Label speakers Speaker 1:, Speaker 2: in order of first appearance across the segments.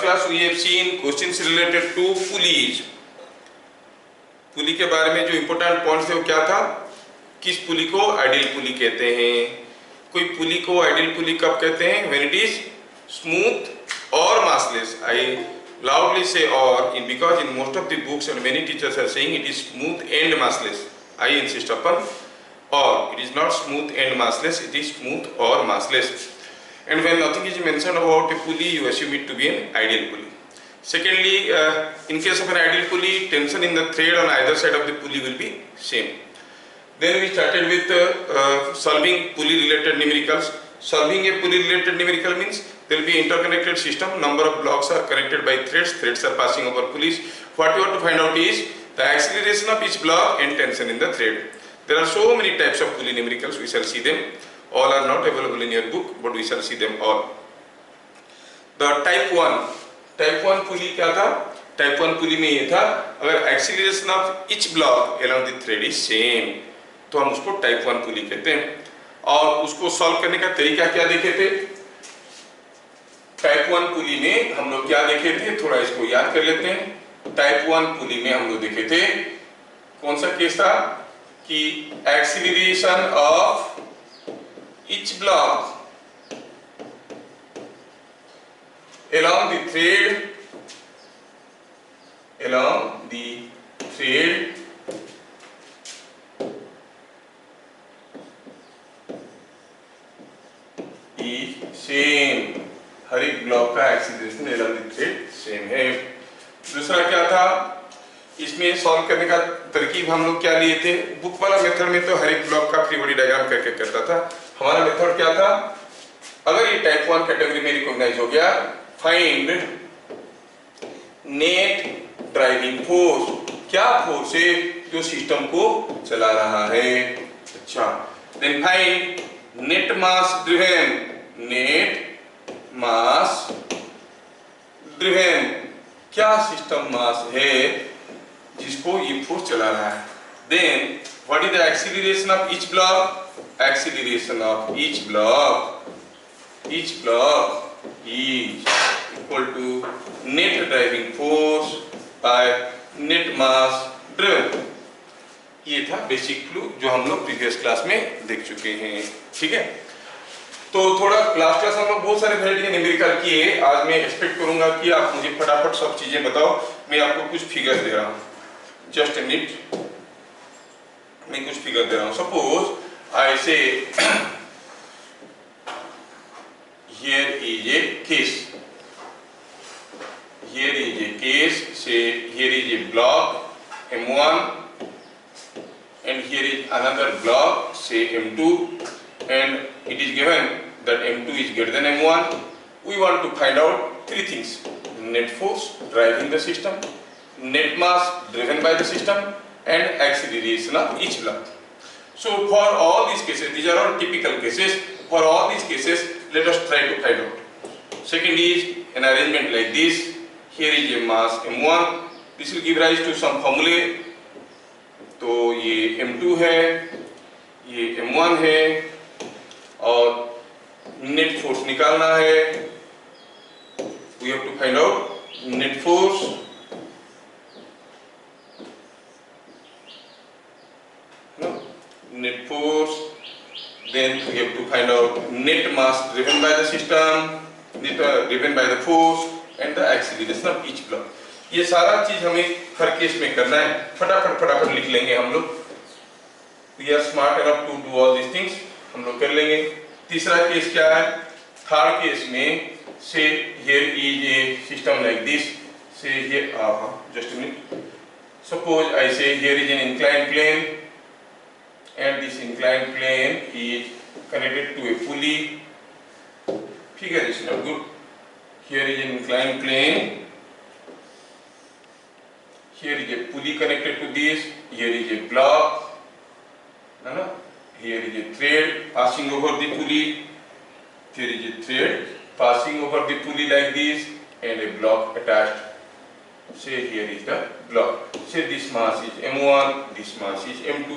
Speaker 1: class we have seen questions related to pulleys. पुली के बारे में जो इम्पोर्टेंट पॉइंट्स थे वो क्या था, किस पुली को आइडियल पुली कहते हैं, कोई पुली को आइडियल पुली कब कहते हैं, व्हेन इट इज स्मूथ और massless. I loudly say or in because in most of the books and many teachers are saying it is smooth and massless. I insist upon or, it is not smooth and massless, it is smooth or massless. And when nothing is mentioned about a pulley, you assume it to be an ideal pulley. Secondly, in case of an ideal pulley, tension in the thread on either side of the pulley will be same. Then we started with solving pulley related numericals. Solving a pulley related numerical means there will be interconnected system, number of blocks are connected by threads, threads are passing over pulleys. What you have to find out is the acceleration of each block and tension in the thread. There are so many types of pulley numericals, we shall see them. All are not available in your book, but we shall see them all. The type 1 pulley क्या था? Type 1 pulley में ये था, अगर acceleration of each block along the thread is same, तो हम उसको type 1 pulley कहते हैं. और उसको सॉल्व करने का तरीका क्या देखे थे? टाइप 1 पुली में हम लोग क्या देखे थे, थोड़ा इसको याद कर लेते हैं. टाइप 1 पुली में हम लोग देखे थे, कौन सा केस था कि acceleration of each block along the thread same. हर एक ब्लॉक का acceleration along the thread same है. दूसरा क्या था, इसमें सॉल्व करने का तरकीब हम लोग क्या लिए थे, बुक वाला मेथड में तो हर एक ब्लॉक का फ्री बॉडी डायग्राम करके करता था. हमारा मेथड क्या था, अगर ये टाइप 1 कैटेगरी में रिकॉग्नाइज हो गया, फाइंड नेट ड्राइविंग फोर्स. क्या फोर्स है जो सिस्टम को चला रहा है. अच्छा, then find net mass driven. Net mass driven, क्या सिस्टम मास है जिसको ये फोर्स चला रहा है. Then what is the acceleration of each block. Acceleration of each block is equal to net driving force by net mass driven. ये था basic clue जो हम लोग प्रीवियस क्लास में देख चुके हैं. ठीक है, तो थोड़ा लास्ट क्लास हम लोग बहुत सारे वैरायटी के न्यूमेरिकल किए. आज मैं एक्सपेक्ट करूंगा कि आप मुझे फटाफट सब चीजें बताओ. मैं आपको कुछ फिगर दे रहा हूँ, जस्ट ए मिनट. मैं कुछ फिगर दे रहा हूँ. सपोज आई से here is a case. Here is a case. Say here is a block M1 and here is another block, say M2, and it is given that M2 is greater than M1. We want to find out three things: net force driving the system, net mass driven by the system, and acceleration of each block. So for all these cases, these are all typical cases. For all these cases, let us try to find out. Second is an arrangement like this. Here is a mass M1. This will give rise to some formulae. तो ये M2 है, ये M1 है, और net force निकालना है. We have to find out net force. No, net force. Then we have to find out net mass driven by the system, driven by the force, and the acceleration of each block. ये सारा चीज हमें हर case में करना है. फटाफट लिख लेंगे हम लोग. We are smart enough to do all these things. हम लोग कर लेंगे. तीसरा केस क्या है, थर्ड केस में say here is a system like this. Say here, just a minute. Suppose I say here is an inclined plane. And this inclined plane is connected to a pulley. Figure is not good. Here is an inclined plane. Here is a pulley connected to this. Here is a block. No. Here is a thread passing over the pulley. Here is a thread passing over the pulley like this, and a block attached. Say here is the block. Say this mass is M1. This mass is M2.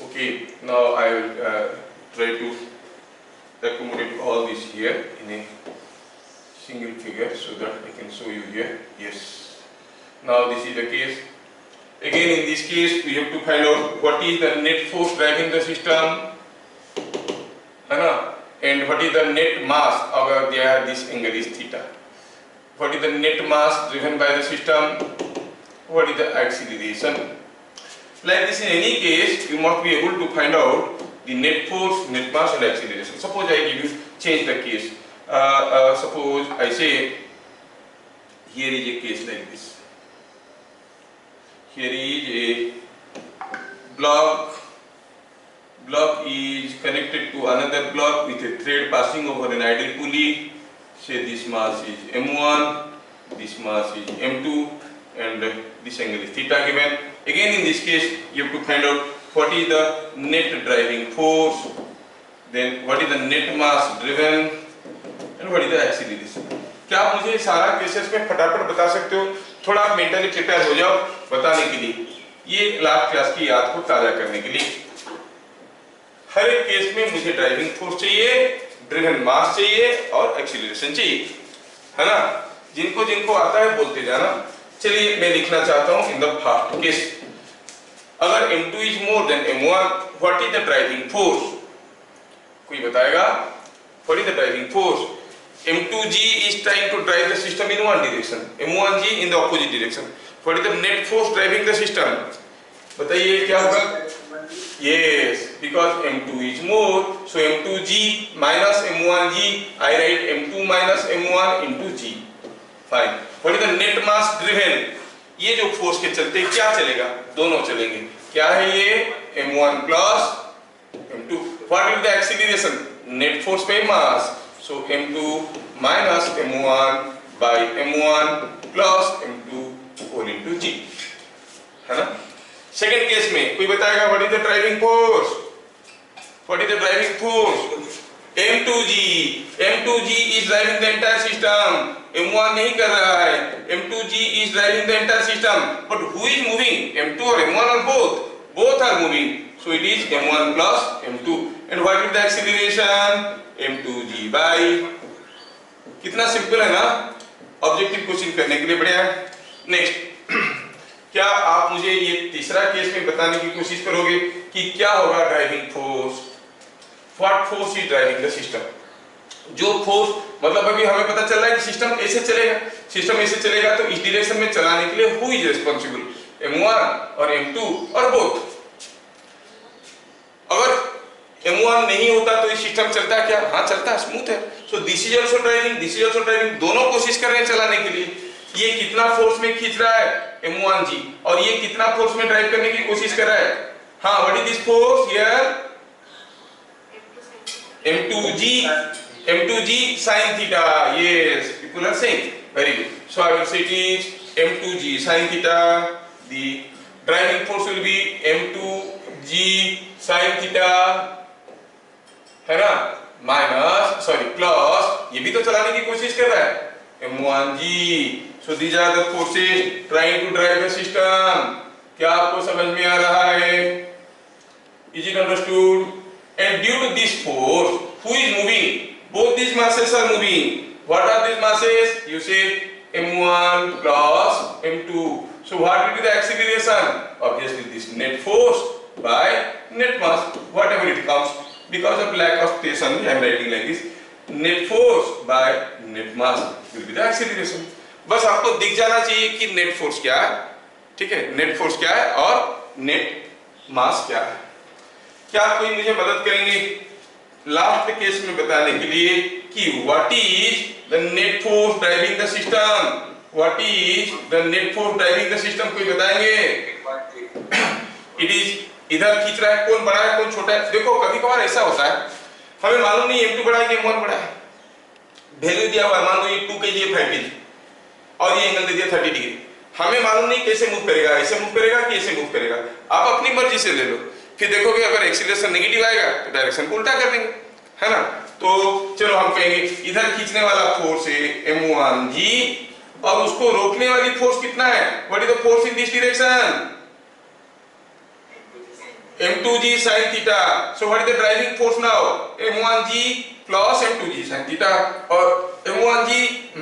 Speaker 1: Okay, now I will try to accommodate all this here in a single figure so that I can show you here. Yes. Now this is the case. Again in this case we have to find out what is the net force driving the system, है ना, and what is the net mass अगर there this angle is theta. What is the net mass driven by the system? What is the acceleration? Like this, in any case, you must be able to find out the net force, net mass, and acceleration. Suppose I give you change the case. Suppose I say here is a case like this. Here is a block. Block is connected to another block with a thread passing over an idle pulley. Say this mass is m1, this mass is m2, and this angle is theta given. Again in this case you have to find out what is the net driving force, then what is the net mass driven, and what is the acceleration. क्या आप मुझे सारा cases में फटाफट बता सकते हो? थोड़ा आप मेंटली प्रिपेयर हो जाओ बताने के लिए, ये लास्ट क्लास की याद को ताजा करने के लिए। हर एक केस में मुझे ड्राइविंग फोर्स चाहिए, ड्रिवन मास चाहिए और एक्सीलरेशन चाहिए, है ना। जिनको जिनको आता है बोलते जाना। चलिए मैं लिखना चाहता हूं इन द फर्स्ट केस, अगर m2 is more than m1 what is the driving force? कोई बताएगा? What is the driving force? m2g is trying to drive the system in one direction, m1g in the opposite direction. What is the net force driving the system? बताइए क्या होगा? Yes, because m2 is more, so m2g minus m1g, I write m2 minus m1 into g. Fine. What is the net mass driven? ये जो force के चलते क्या चलेगा? दोनों चलेंगे। क्या है ये? m1 plus m2. What is the acceleration? Net force by mass. So m2 minus m1 by m1 plus m2 whole into g, है ना। सेकेंड केस में कोई बताएगा what is the driving force? What is the driving force? m2g is driving the entire system. m1 नहीं कर रहा है, m2g is driving the entire system. But who is moving? m2 or m1 or both? Both are moving. So it is m1 plus m2. And what is the acceleration? m2g by, कितना simple है ना objective question करने के लिए, बढ़िया। Next, क्या आप मुझे ये तीसरा केस में बताने की कोशिश करोगे कि क्या होगा driving force? What force is driving the system? जो फोर्स, मतलब अभी हमें पता चल रहा है कि सिस्टम ऐसे चलेगा, सिस्टम ऐसे चलेगा, तो इस डायरेक्शन में चलाने के लिए हु इज रिस्पांसिबल? m1 और m2 और बोथ। अगर m1 नहीं होता तो ये सिस्टम चलता क्या? हाँ चलता, स्मूथ है। So this is also driving, this is also driving, दोनों कोशिश कर रहे हैं चलाने के लिए। ये कितना फोर्स में खींच रहा है? m1g, और ये कितना फोर्स में ड्राइव करने की कोशिश कर रहा है? हाँ, what is this force here? m2g sin theta. Yes, people are saying very good. So I will say it is m2g sin theta. The driving force will be m2g sin theta, है ना, minus plus, ये भी तो चलाने की कोशिश कर रहा है, m1g. So these are the forces trying to drive the system. क्या आपको समझ में आ रहा है? Is it understood? And due to this force, who is moving? Both these masses are moving. What are these masses? You say m1 plus m2. So what will be the acceleration? Obviously this net force by net mass, whatever it comes. Because of lack of station, I am writing like this. Net force by net mass will be the acceleration. बस आपको दिख जाना चाहिए कि net force क्या है, ठीक है, नेट फोर्स क्या है और नेट मास क्या है। क्या कोई मुझे मदद करेंगे लास्ट केस में बताने के लिए कि what is the net force driving the system? What is the net force driving the system? कोई बताएंगे? इट इज, इधर खींच रहा है, कौन बड़ा है कौन छोटा है? देखो कभी कभार ऐसा होता है, हमें मालूम नहीं m2 बड़ा है कि m1 बड़ा है, वैल्यू दिया हुआ है, मान लो ये 2 kg है 5 kg और ये एंगल दे दिया 30 डिग्री, हमें मालूम नहीं कैसे मूव करेगा, ऐसे मूव करेगा कि ऐसे मूव करेगा। आप अपनी मर्जी से ले लो, फिर देखोगे अगर एक्सीलरेशन नेगेटिव आएगा तो डायरेक्शन को उल्टा कर देंगे, है ना। तो चलो हम कहेंगे इधर खींचने वाला फोर्स है m1g और उसको रोकने वाली फोर्स कितना है? What is the force in this direction? m2g sin theta. So what is the driving force now? m1g plus m2g sin theta और m1g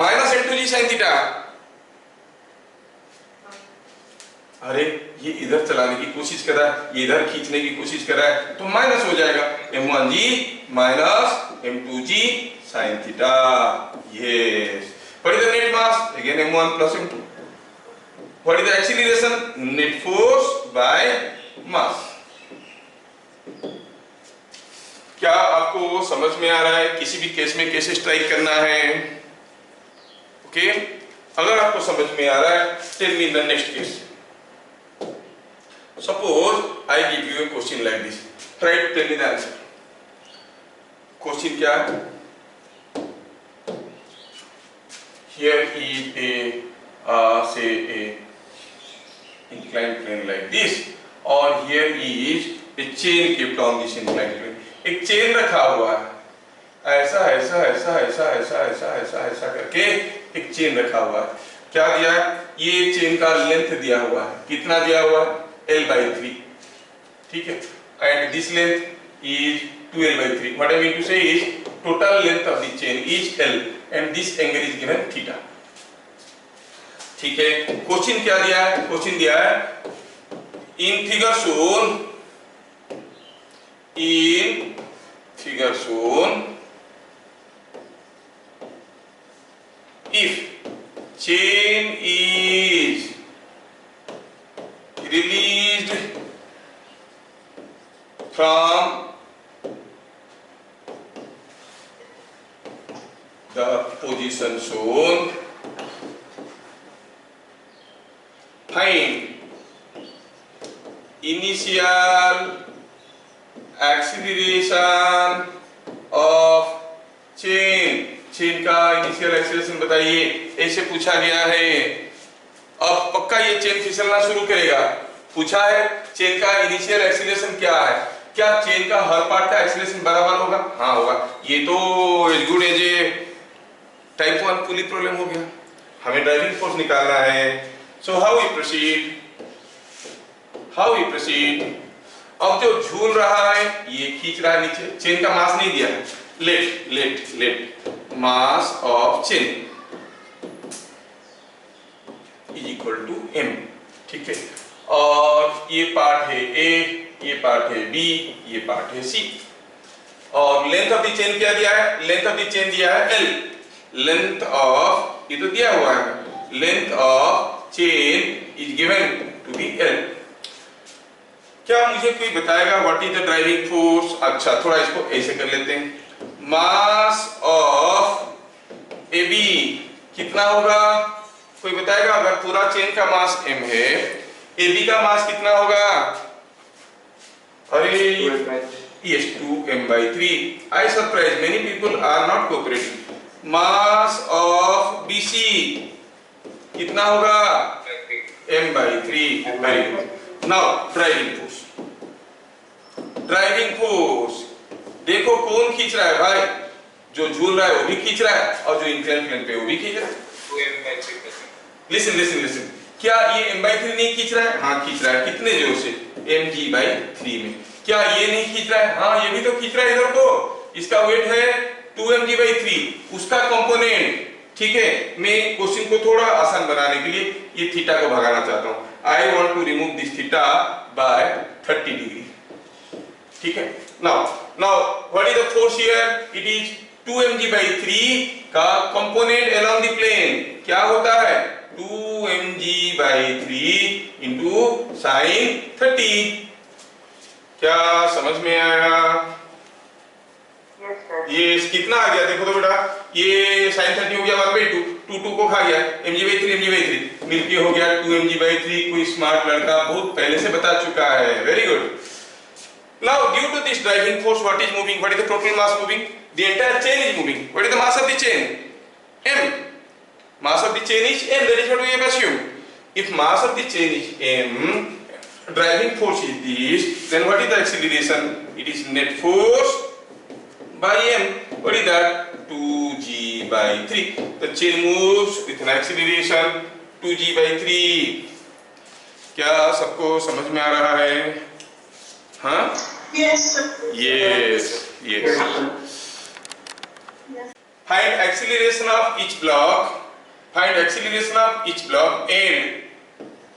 Speaker 1: minus m2g sin theta. अरे ये इधर चलाने की कोशिश कर रहा है, ये इधर खींचने की कोशिश कर रहा है, तो माइनस हो जाएगा m1g minus m2g sin theta. Yes. What is the net mass? Again m1 plus m2। What is the acceleration? Net force by mass. क्या आपको समझ में आ रहा है किसी भी केस में कैसे स्ट्राइक करना है? ओके, अगर आपको समझ में आ रहा है, tell me the next case. Suppose I give you a question like this. Try to tell me the answer. Question क्या है? Here is a say a inclined plane like this, और here is a chain kept on this inclined plane. एक chain रखा हुआ है, ऐसा ऐसा ऐसा ऐसा ऐसा ऐसा ऐसा ऐसा करके एक चेन रखा हुआ है। क्या दिया है? ये चेन का लेंथ दिया हुआ है, कितना दिया हुआ है? L/3, ठीक है, and this length is 2L/3. What I mean to say is total length of the chain is L and this angle is given theta. ठीक है, क्वेश्चन क्या दिया है? क्वेश्चन दिया है in figure shown if chain is released from the position shown, find initial acceleration of chain। Chain का initial acceleration बताइए, ऐसे पूछा गया है। अब पक्का ये चेन फिसलना शुरू करेगा। पूछा है चेन का इनिशियल एक्सीलरेशन क्या है, क्या चेन का हर पार्ट का एक्सीलरेशन बराबर होगा? हाँ होगा। ये तो as good as a type 1 pulley problem हो गया। हमें ड्राइविंग फोर्स निकालना है। So how we proceed? अब जो झूल रहा है ये खींच रहा है नीचे, चेन का मास नहीं दिया है। Let mass of chain is equal to m, ठीक है, और ये पार्ट है A, ये पार्ट है B, ये पार्ट है C, और लेंथ ऑफ द चेन क्या दिया है? लेंथ ऑफ द चेन दिया है L। लेंथ ऑफ, ये तो दिया हुआ है, length of chain is given to be L। क्या मुझे कोई बताएगा what is the driving force? अच्छा, थोड़ा इसको ऐसे कर लेते हैं। मास ऑफ AB कितना होगा? कोई बताएगा? अगर पूरा चेन का मास m है, AB का मास कितना होगा? अरे yes, 2m/3। I surprised many people are not cooperating। Mass of BC कितना होगा? m/3। Very good. Now driving force देखो कौन खींच रहा है भाई? जो झूल रहा है वो भी खींच रहा है और जो इंक्लाइन प्लेन पे वो भी खींच रहा है। 2m/3। लिसन, क्या ये m/3 नहीं खींच रहा है? हाँ खींच रहा है। कितने जोर से? mg/3 में। क्या ये नहीं खींच रहा है? हाँ ये भी तो खींच रहा है इधर को। इसका वेट है 2mg/3, उसका कंपोनेंट, ठीक है। मैं क्वेश्चन को थोड़ा आसान बनाने के लिए ये थीटा को भगाना चाहता हूँ। I want to remove this theta by 30 degree, ठीक है। Now what is the force here? It is 2mg/3 का कंपोनेंट अलोंग द प्लेन क्या होता है? 2mg/3 into sine 30। क्या समझ में आया? ये कितना आ गया देखो तो बेटा, ये sin 30 हो गया 1/2, 2 को खा गया, mg/3 मिलके हो गया 2mg/3। कोई स्मार्ट लड़का बहुत पहले से बता चुका है। Very good. Now due to this driving force, what is moving? What is the total mass moving? The entire chain is moving. What is the mass of the chain? M. Mass of the chain is m. That is what we have assumed. If mass of the chain is m, driving force is this, then what is the acceleration? It is net force by m. What is that? 2g/3. The chain moves with an acceleration 2g/3. क्या सबको समझ में आ रहा है? हाँ? Yes. Find acceleration of each block, find acceleration of each block and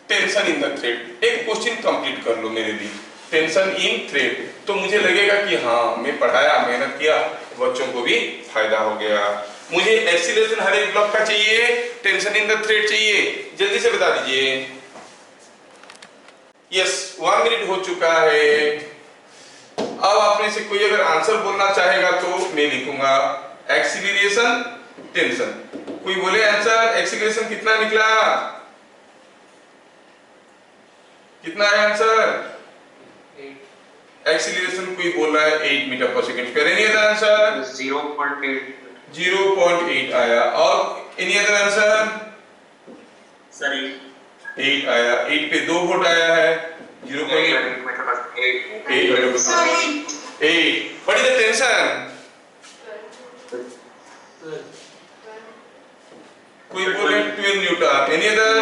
Speaker 1: tension in the thread. एक question complete कर लो मेरे लिए, टेंशन इन थ्रेड। तो मुझे लगेगा कि हाँ मैं पढ़ाया, मेहनत किया, बच्चों को भी फायदा हो गया। मुझे एक्सीलरेशन हर एक ब्लॉक का चाहिए, टेंशन इन द थ्रेड चाहिए, जल्दी से बता दीजिए। यस, 1 मिनट हो चुका है। अब आप में से कोई अगर आंसर बोलना चाहेगा तो मैं लिखूंगा एक्सीलरेशन टेंशन। कोई बोले आंसर, एक्सीलरेशन कितना निकला, कितना है आंसर? एक्सीलरेशन कोई बोल रहा है 8 metre per second. Any other answer?
Speaker 2: 0.8
Speaker 1: 0.8 आया। और एनी अदर आंसर?
Speaker 2: सर
Speaker 1: 8 आया। 8 पे 2 वोट आया है। 0.8
Speaker 2: मेरे पास 8
Speaker 1: 8। What is the tension? कोई बोले 12 न्यूटन। Any other?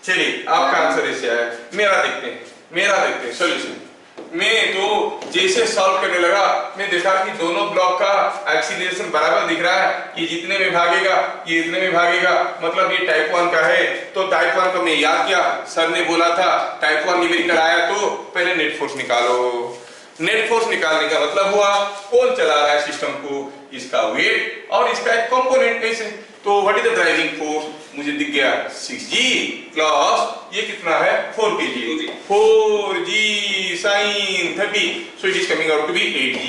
Speaker 1: चलिए आपका आंसर ऐसे आया। मेरा देखते हैं सॉल्यूशन। मैं तो जैसे सॉल्व करने लगा मैं देखा कि दोनों ब्लॉक का एक्सीलरेशन बराबर दिख रहा है। ये जितने में भागेगा ये इतने में भागेगा, मतलब ये टाइप 1 का है। तो टाइप 1 को मैं याद किया, सर ने बोला था टाइप 1 न्यूमेरिकल आया तो पहले नेट फोर्स निकालो। नेट फोर्स निकालने का मतलब हुआ कौन चला रहा है सिस्टम को, इसका वेट और इसका एक कंपोनेंट कैसे। तो what is the driving force? मुझे दिख गया 6g प्लस ये कितना है 4kg, 4g sin 30, so it is coming out to be 8g.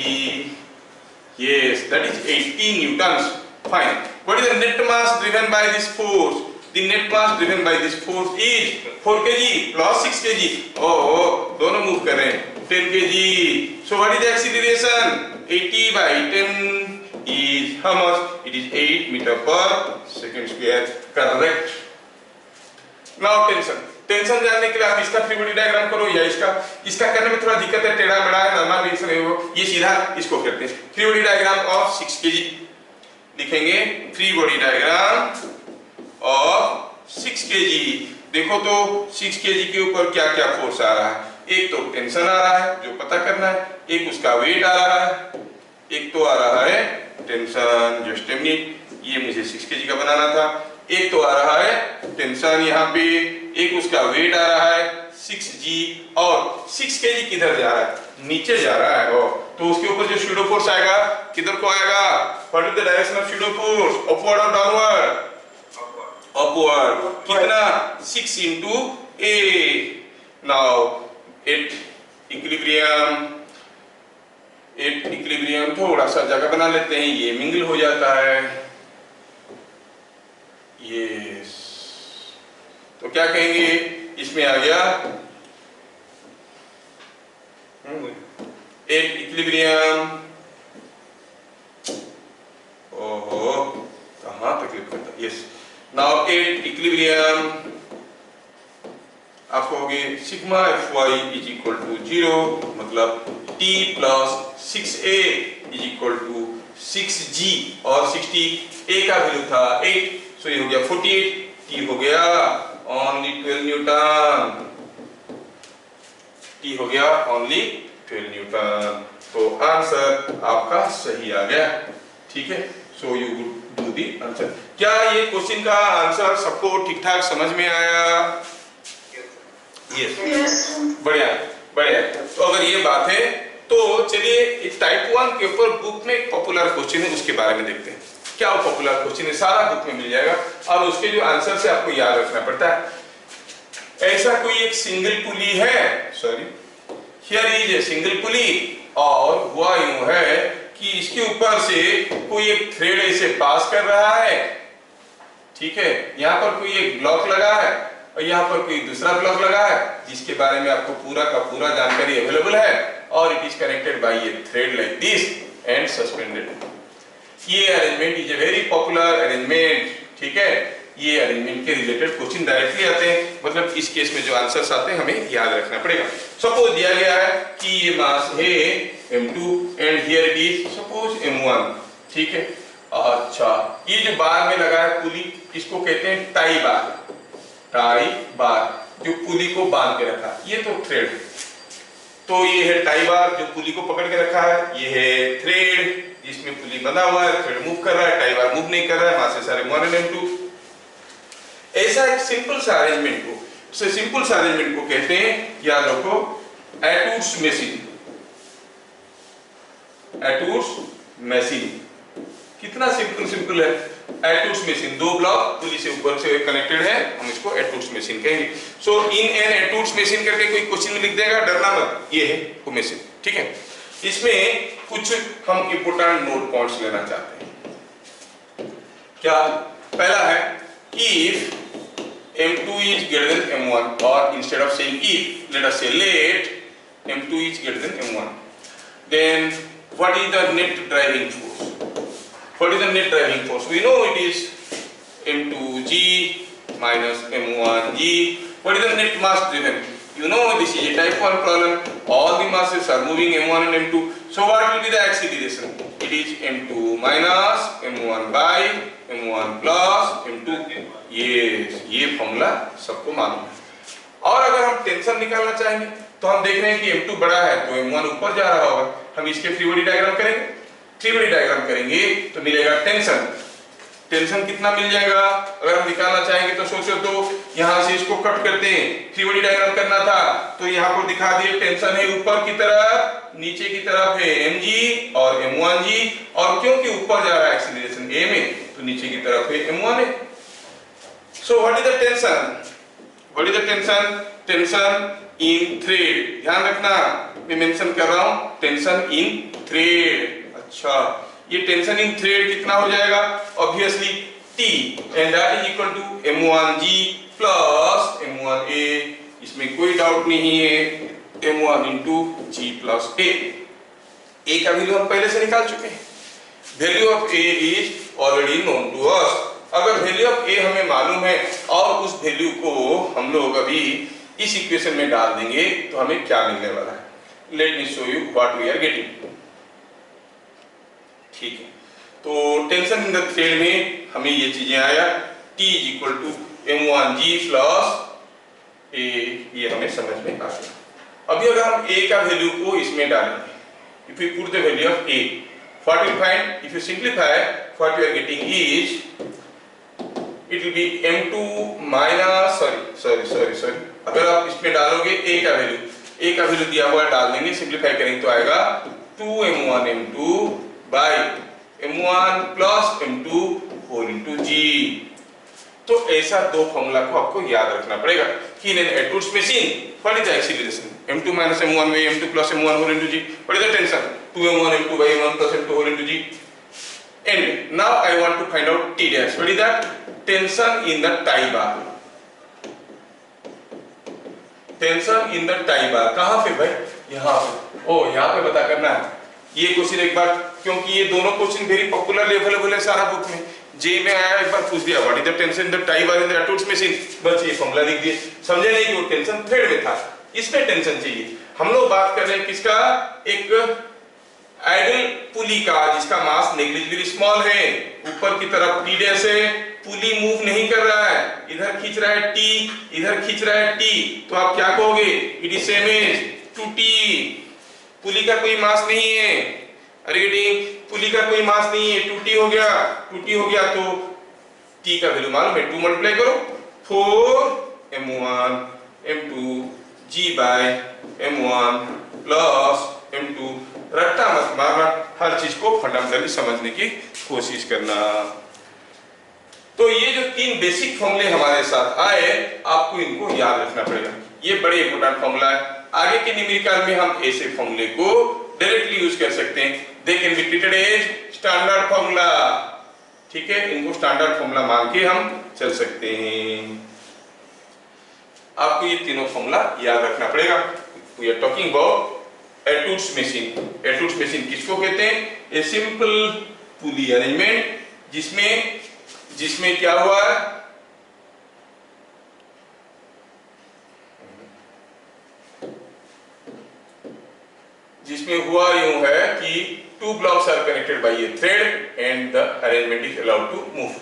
Speaker 1: Yes, that is 80 newtons. Fine. What is the net mass driven by this force? The net mass driven by this force is 4kg plus 6kg. Oh, दोनों move कर रहे हैं 10kg. So what is the acceleration? 80 by 10 is how much? It is 8 meter per second square. Correct. Now tension. Tension जानने के लिए आप इसका free body diagram करो या इसका करने में थोड़ा दिक्कत है, टेढ़ा मेढ़ा है, नॉर्मल रिएक्शन है वो, ये सीधा इसको करते हैं। Free body diagram of 6 kg लिखेंगे। Free body diagram of 6 kg। देखो तो 6 kg के ऊपर क्या क्या फोर्स आ रहा है। एक तो टेंशन आ रहा है जो पता करना है, एक उसका वेट आ रहा है, एक तो आ रहा है टेंशन। जस्ट ए मिनट, ये मुझे 6 kg का बनाना था। एक तो आ रहा है टेंशन यहाँ पे, एक उसका वेट आ रहा है 6g, और 6 kg किधर जा रहा है? नीचे जा रहा है। तो उसके ऊपर जो शूडो फोर्स आएगा किधर को आएगा? What is the direction of pseudo force? Upward और डाउनवर्ड? अपवर्ड। कितना? 6 into a. Now at equilibrium थोड़ा सा जगह बना लेते हैं, ये मिंगल हो जाता है। यस, तो क्या कहेंगे इसमें आ गया एट इक्विलिब्रियम। ओहो, कहां तकलीफ करता। यस, नाउ एट इक्विलिब्रियम आपको हो गए sigma fy is equal to 0, मतलब t plus 6a is equal to 6g, और 60 a का वैल्यू था 8, सो ये हो गया 48, t हो गया ओनली 12 न्यूटन, t हो गया ओनली 12 न्यूटन। तो आंसर आपका सही आ गया। ठीक है, so you would do the answer. क्या ये क्वेश्चन का आंसर सबको ठीक ठाक समझ में आया? यस, बढ़िया बढ़िया। तो अगर ये बात है तो चलिए इस टाइप 1 के ऊपर बुक में एक पॉपुलर क्वेश्चन है उसके बारे में देखते हैं। क्या वो पॉपुलर क्वेश्चन है, सारा बुक में मिल जाएगा, और उसके जो आंसर से आपको याद रखना पड़ता है। ऐसा कोई एक सिंगल पुली है, sorry here is a single pulley, और हुआ यूं है कि इसके ऊपर से कोई एक थ्रेड ऐसे पास कर रहा है। ठीक है, यहाँ पर कोई एक ब्लॉक लगा है और यहाँ पर कोई दूसरा ब्लॉक लगा है जिसके बारे में आपको पूरा का पूरा जानकारी अवेलेबल है, और it is connected by a thread like this and suspended. ये arrangement is a very popular arrangement. ठीक है, ये अरेंजमेंट के रिलेटेड क्वेश्चन डायरेक्टली आते हैं, मतलब इस केस में जो आंसर्स आते हैं हमें याद रखना पड़ेगा। सपोज दिया गया है कि ये मास है m2 and here it is suppose m1। ठीक है, अच्छा ये जो बार में लगा है पुली, इसको कहते हैं टाई बार। टाई बार जो पुली को बांध के रखा, ये तो थ्रेड, तो ये है टाई बार जो पुली को पकड़ के रखा है, ये है थ्रेड। जिसमें पुली बंधा हुआ है, थ्रेड मूव कर रहा है, टाई बार मूव नहीं कर रहा है, मासेस आर M1 और M2। ऐसा एक सिंपल सा अरेंजमेंट को, उसे सिंपल सा अरेंजमेंट को कहते हैं, याद रखो, एटवुड्स मेशिन। एटवुड्स मेशिन कितना सिंपल है। एटवुड्स मेशिन, दो ब्लॉक पुली से ऊपर से कनेक्टेड है, हम इसको एटवुड्स मेशिन कहेंगे। सो इन एन एटवुड्स मेशिन करके कोई क्वेश्चन में लिख देगा, डरना मत, ये है वो मेशिन, ठीक है। इसमें कुछ हम इंपोर्टेंट नोट पॉइंट्स लेना चाहते हैं। क्या पहला है, if M2 is greater than M1, or instead of saying if, let us say let M2 is greater than M1, then what is the net driving force? What is the net driving force? We know it is M2G minus M1G. What is the net mass driven? You know this is a type 1 problem. All the masses are moving M1 and M2. So what will be the acceleration? It is M2 minus M1 by M1 plus M2. ये formula सबको मालूम है। और अगर हम tension निकालना चाहेंगे तो हम देख रहे हैं कि M2 बड़ा है तो M1 ऊपर जा रहा होगा, हम इसके फ्री बॉडी डायग्राम करेंगे। फ्री बॉडी डायग्राम करेंगे तो मिलेगा टेंशन। टेंशन कितना मिल जाएगा अगर हम निकालना चाहेंगे तो सोचो, तो यहां से इसको कट करते हैं, फ्री बॉडी डायग्राम करना था तो यहां पर दिखा दिए टेंशन है ऊपर की तरफ, नीचे की तरफ है mg और m1g, और क्योंकि ऊपर जा रहा है एक्सीलरेशन a में तो नीचे की तरफ है m1 है। So what is the tension? What is the tension? Tension in thread. ध्यान रखना, मैं मेंशन कर रहा हूँ टेंशन इन थ्रेड। अच्छा, ये टेंशन इन थ्रेड कितना हो जाएगा? Obviously T, and that is equal to M1G plus M1A। इसमें कोई डाउट नहीं है, M1 into G plus A। A का वैल्यू हम पहले से निकाल चुके हैं। Value of A is already known to us। अगर वैल्यू ऑफ ए हमें मालूम है और उस वैल्यू को हम लोग अभी इस इक्वेशन में डाल देंगे तो हमें क्या मिलने वाला है। Let me show you what we are getting. ठीक है, तो टेंशन इन द थ्रेड में हमें ये चीजें आया, T is equal to M1G plus A, ये हमें समझ में आ गया। अभी अगर हम A का वैल्यू को इसमें डालेंगे, if you put the value of A, what you find if you simplify, what you are getting is it will be M2 minus sorry अगर आप इसमें डालोगे A का वैल्यू दिया हुआ डाल देंगे, सिंप्लीफाई करेंगे तो आएगा 2M1 M2 by M1 plus M2 whole into G। तो ऐसा दो फॉर्मूला को आपको याद रखना पड़ेगा कि in an Atwood's machine what is the acceleration, M2 minus M1 by M2 plus M1 whole into G, what is the tension, 2M1 M2 by M1 plus M2 whole into G। And now I want to find out T dash, what is that? Tension in the tie bar। Tension in the tie बार कहां पे भाई? यहां पे। ओ यहां पे पता करना है ये क्वेश्चन एक बार, क्योंकि ये दोनों क्वेश्चन वेरी पॉपुलर अवेलेबल है सारा बुक में। जे में आया एक बार पूछ दिया what is the tension in the tie bar in the Atwood's machine, बस ये फॉर्मूला लिख दिए, समझे नहीं कि वो टेंशन थ्रेड में था, इसमें टेंशन चाहिए। हम लोग बात कर रहे हैं किसका? एक आइडल पुली का जिसका मास नेग्लिजिबली स्मॉल है, ऊपर की तरफ T डैश है, पुली मूव नहीं कर रहा है, इधर खींच रहा है T, इधर खींच रहा है T, तो आप क्या कहोगे? It is same as 2T। Pulley का कोई मास नहीं है, अरे पुली का कोई मास नहीं है, 2T हो गया, 2T हो गया तो T का वैल्यू मालूम है, 2 मल्टीप्लाई करो 4M1 M2 G by M1 plus M2। रट्टा मत मारना, हर चीज को फंडामेंटली समझने की कोशिश करना। तो ये जो तीन बेसिक फॉर्मूले हमारे साथ आए, आपको इनको याद रखना पड़ेगा, ये बड़े इंपॉर्टेंट फॉर्मूला है। आगे के न्यूमेरिकल में हम ऐसे फॉर्मूले को डायरेक्टली यूज कर सकते हैं, they can be treated as standard formula. ठीक है, इनको स्टैंडर्ड फॉर्मूला मान के हम चल सकते हैं। आपको ये तीनों फॉर्मूला याद रखना पड़ेगा। We are talking about Atwood's machine. Atwood's machine किसको कहते हैं? ए सिंपल पुली अरेंजमेंट जिसमें क्या हुआ है, जिसमें हुआ यूं है कि two blocks are connected by a thread and the arrangement is allowed to move।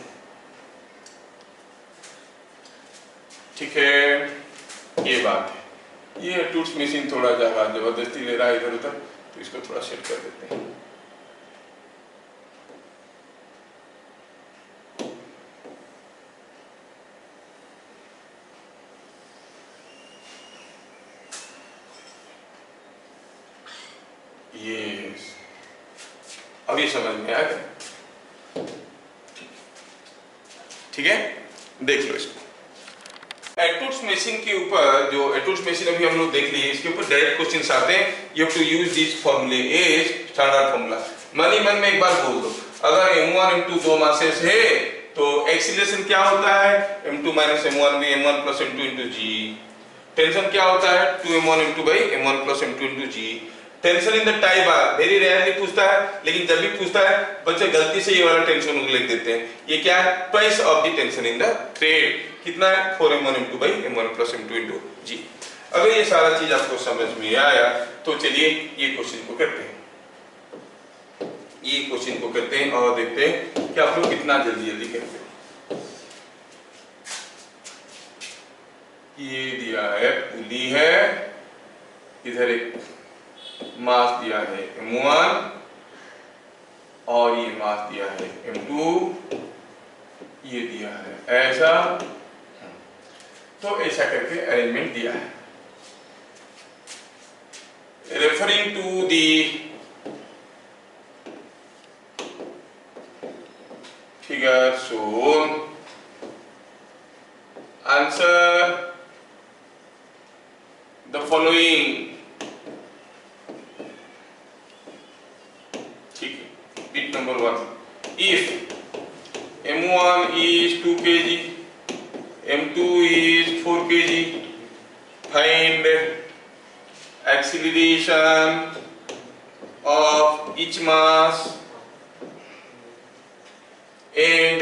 Speaker 1: ठीक है, ये बात है। ये एटवुड्स मशीन थोड़ा जबरदस्ती ले रहा है इधर उधर, तो इसको थोड़ा सेट कर देते हैं। अभी समझ में आ गया। ठीक है, देख लो इसको। एटवुड्स मेशिंग के ऊपर, जो एटवुड्स मेशिंग अभी हम लोग देख लिए, इसके ऊपर डायरेक्ट क्वेश्चंस आते हैं। You have to use this फॉर्मूले एज स्टैंडर्ड फॉर्मूला। मन ही मन में एक बार बोल दो, अगर m1 m2 दो मासेस है तो एक्सीलरेशन क्या होता है, m2 माइनस m1 भी m1 plus m2 into g. Tension क्या होता है, 2m1 m2 by m1 plus m2 into g. Tension in the tie bar very rarely पूछता है, लेकिन जब भी पूछता है बच्चे गलती से ये वाला टेंशन लिख देते हैं। ये क्या है, twice of the tension in the thread. कितना है, 4m1 m2 by m1 plus m2 into जी। अगर ये सारा चीज आपको समझ में आया तो चलिए ये क्वेश्चन को करते हैं। ये क्वेश्चन को करते हैं और देखते हैं कि आप लोग कितना जल्दी जल्दी करते हैं। ये दिया है पुली है, इधर एक मास दिया है m1 और ये मास दिया है m2, ये दिया है ऐसा, तो ऐसा करके अरेंजमेंट दिया है। Referring to the figure shown, answer the following. ठीक है, bit number 1, if m1 is 2 kg, m2 is 4 kg, find acceleration of each mass and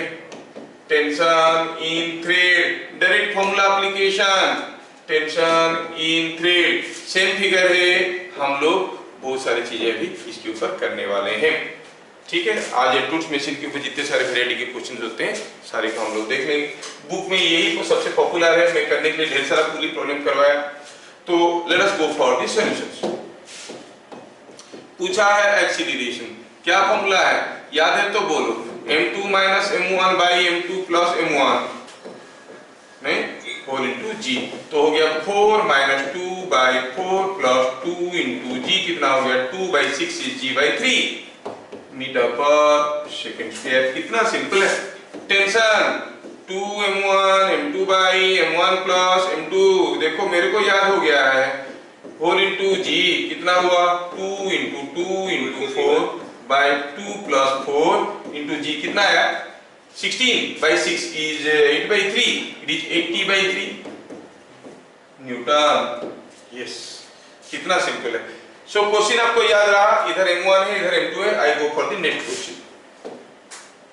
Speaker 1: tension in thread. Direct formula application, tension in thread. Same figure है, हम लोग बहुत सारी चीजें भी इसके ऊपर करने वाले हैं। ठीक है, आज एटवुड्स मेशिंग के ऊपर जितने सारे वैरायटी के क्वेश्चन होते हैं सारे को हम लोग देख लेंगे। बुक में यही सबसे पॉपुलर है, मैं करने के लिए ढेर सारा पूरी प्रॉब्लम करवाया। तो late us go for the solutions. पूछा है एक्सीलरेशन, क्या फॉर्मूला है, याद है तो बोलो, m2 minus m1 by m2 plus m1 नहीं होल इंटू जी। तो हो गया 4 minus 2 by 4 plus 2 into g. कितना हो गया, 2 बाई 6 is g by 3 metre per second square. कितना सिंपल है। Tension 2m1 m2 by m1 plus m2, देखो मेरे को याद हो गया है, होल इंटू जी। कितना हुआ, 2 into 4 by 2 plus 4 into g. कितना आया, 16 by 6 is 8 by 3, it is 80 by 3 Newton. Yes, कितना सिंपल है। सो क्वेश्चन आपको याद रहा, इधर m1 है इधर m2 है। I go for the next question.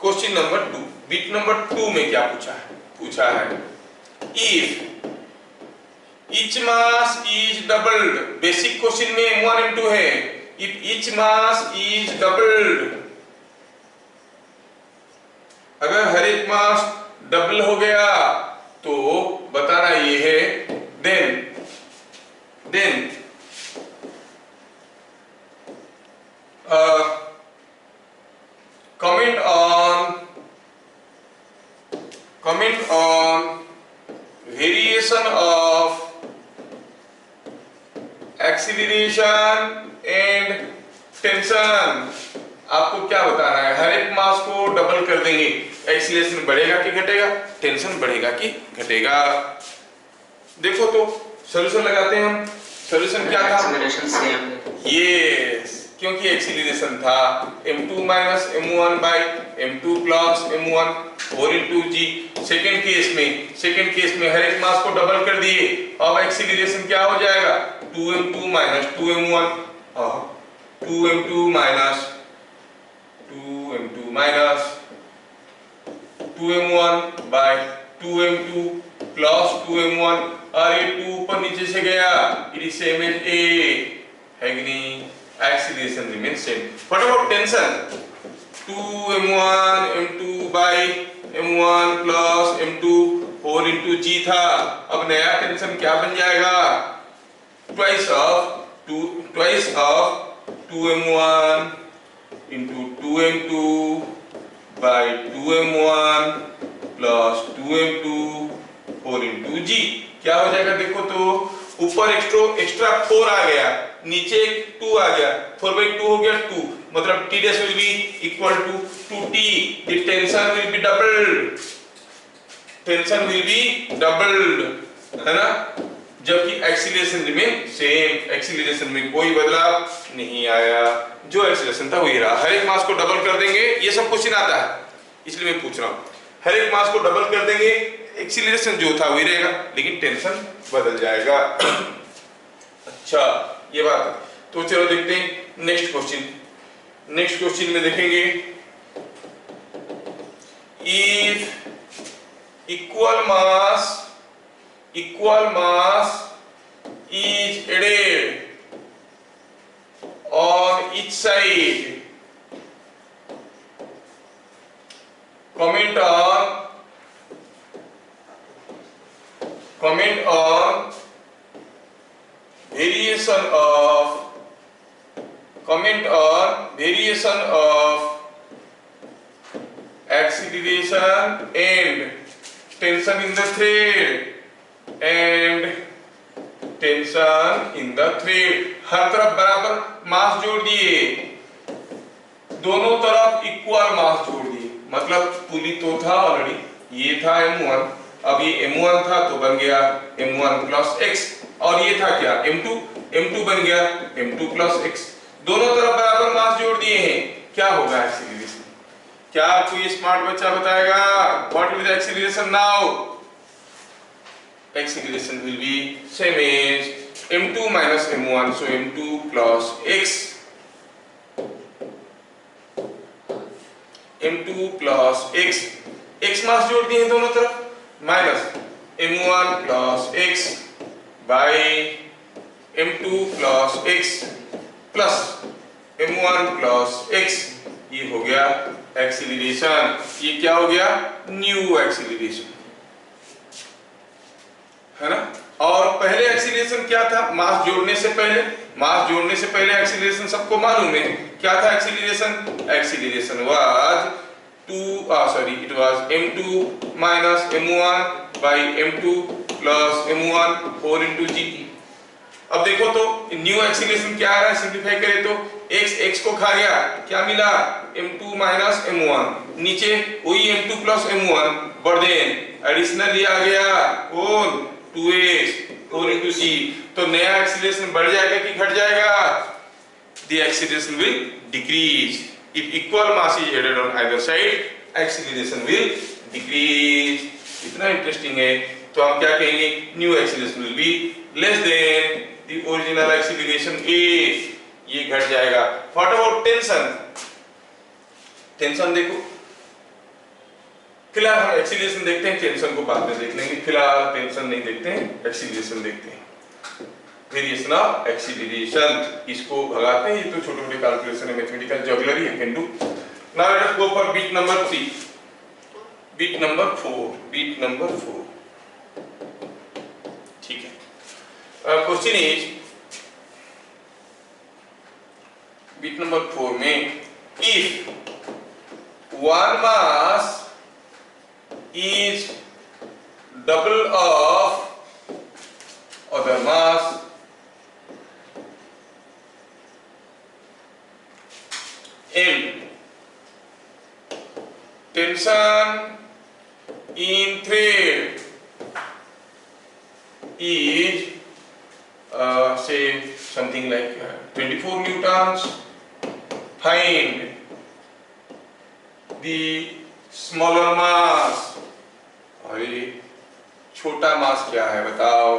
Speaker 1: Question number 2, bit number 2 में क्या पूछा है, if each mass is doubled। Basic question में m1 m2 है। if each mass is doubled, अगर हर एक मास डबल हो गया तो बताना ये है, then comment on variation of acceleration and tension। आपको क्या बताना है, हर एक मास को डबल कर देंगे, एक्सीलरेशन बढ़ेगा कि घटेगा, टेंशन बढ़ेगा कि घटेगा। देखो तो सॉल्यूशन लगाते हैं हम। सॉल्यूशन क्या था,
Speaker 2: एक्सीलरेशन सेम है।
Speaker 1: यस, क्योंकि एक्सीलरेशन था m2 minus m1 by m2 plus m1 4 into g. Second case में हर एक मास को डबल कर दिए, अब एक्सीलरेशन क्या हो जाएगा, 2m2 minus 2m1 2m2 minus 2m1 bye 2m2 plus 2m1। और ये 2 ऊपर नीचे से गया, it is same as a है कि नहीं, acceleration remain same. What about tension, 2m1 m2 by m1 plus m2 4 into g था। अब नया टेंशन क्या बन जाएगा, twice of 2m1 into 2m2 by 2m1 plus 2m2 4 into g। क्या हो जाएगा, देखो तो ऊपर एक्स्ट्रा 4 आ गया, नीचे एक 2 आ गया, 4/2 हो गया 2, मतलब T dash will be equal to 2T, the tension will be doubled, tension will be doubled, है ना, जबकि एक्सीलरेशन रिमेन सेम, एक्सीलरेशन में कोई बदलाव नहीं आया, जो एक्सीलरेशन था वही रहा। हर एक मास को डबल कर देंगे, ये सब क्वेश्चन आता है इसलिए मैं पूछ रहा हूँ, हर एक मास को डबल कर देंगे, एक्सीलरेशन जो था वही रहेगा लेकिन टेंशन बदल जाएगा। अच्छा ये बात है। तो चलो देखते हैं नेक्स्ट क्वेश्चन। नेक्स्ट क्वेश्चन में देखेंगे, if equal mass is added on each side, comment on variation of acceleration and tension in the thread हर तरफ बराबर मास जोड़ दिए, दोनों तरफ इक्वल मास जोड़ दिए, मतलब पुली तो था ऑलरेडी, ये था M1, अब ये M1 था तो बन गया M1 प्लस x, और ये था क्या M2 बन गया M2 प्लस x, दोनों तरफ बराबर मास जोड़ दिए हैं, क्या होगा एक्सीलरेशन? क्या कोई स्मार्ट बच्चा बताएगा? What will the acceleration now? Acceleration will be same as m2 minus m1, so m2 plus x, m2 plus x मास जोड़ दिए हैं दोनों तरफ, minus m1 plus x by m2 plus x plus m1 plus x, ये हो गया acceleration. ये क्या हो गया? न्यू एक्सीलरेशन, है ना। और पहले एक्सीलरेशन क्या था? मास जोड़ने से पहले एक्सीलरेशन सबको मालूम है क्या था acceleration? Acceleration it was m2 minus m1 by m2 plus m1 4 into g। अब देखो तो न्यू एक्सीलरेशन क्या आ रहा है, सिंपलीफाई करें तो x को खा गया, क्या मिला? m2 minus m1, नीचे वही m2 plus m1, burden additionally आ गया और 2x 4 into g, तो नया एक्सीलरेशन बढ़ जाएगा कि घट जाएगा? The acceleration will decrease. If equal mass is added on either side, acceleration will decrease. इतना इंटरेस्टिंग है, तो हम क्या कहेंगे? New acceleration will be less than the original acceleration a, ये घट जाएगा। What about tension? टेंशन देखो, फिलहाल हम एक्सीलरेशन देखते हैं, टेंशन को बाद में देख लेंगे, फिलहाल टेंशन नहीं देखते हैं, एक्सीलरेशन देखते हैं। वेरिएशन ऑफ एक्सीलरेशन, इसको भगाते हैं, ये तो छोटे छोटे कैलकुलेशन है, मैथमेटिकल जगलरी है, can do. Now let us go for beat number 3, beat number 4, ठीक है। क्वेश्चन इज, बीट नंबर 4 में, if one mass is double of other mass and tension in thread is say something like 24 newtons, find the smaller mass। अरे छोटा मास क्या है बताओ?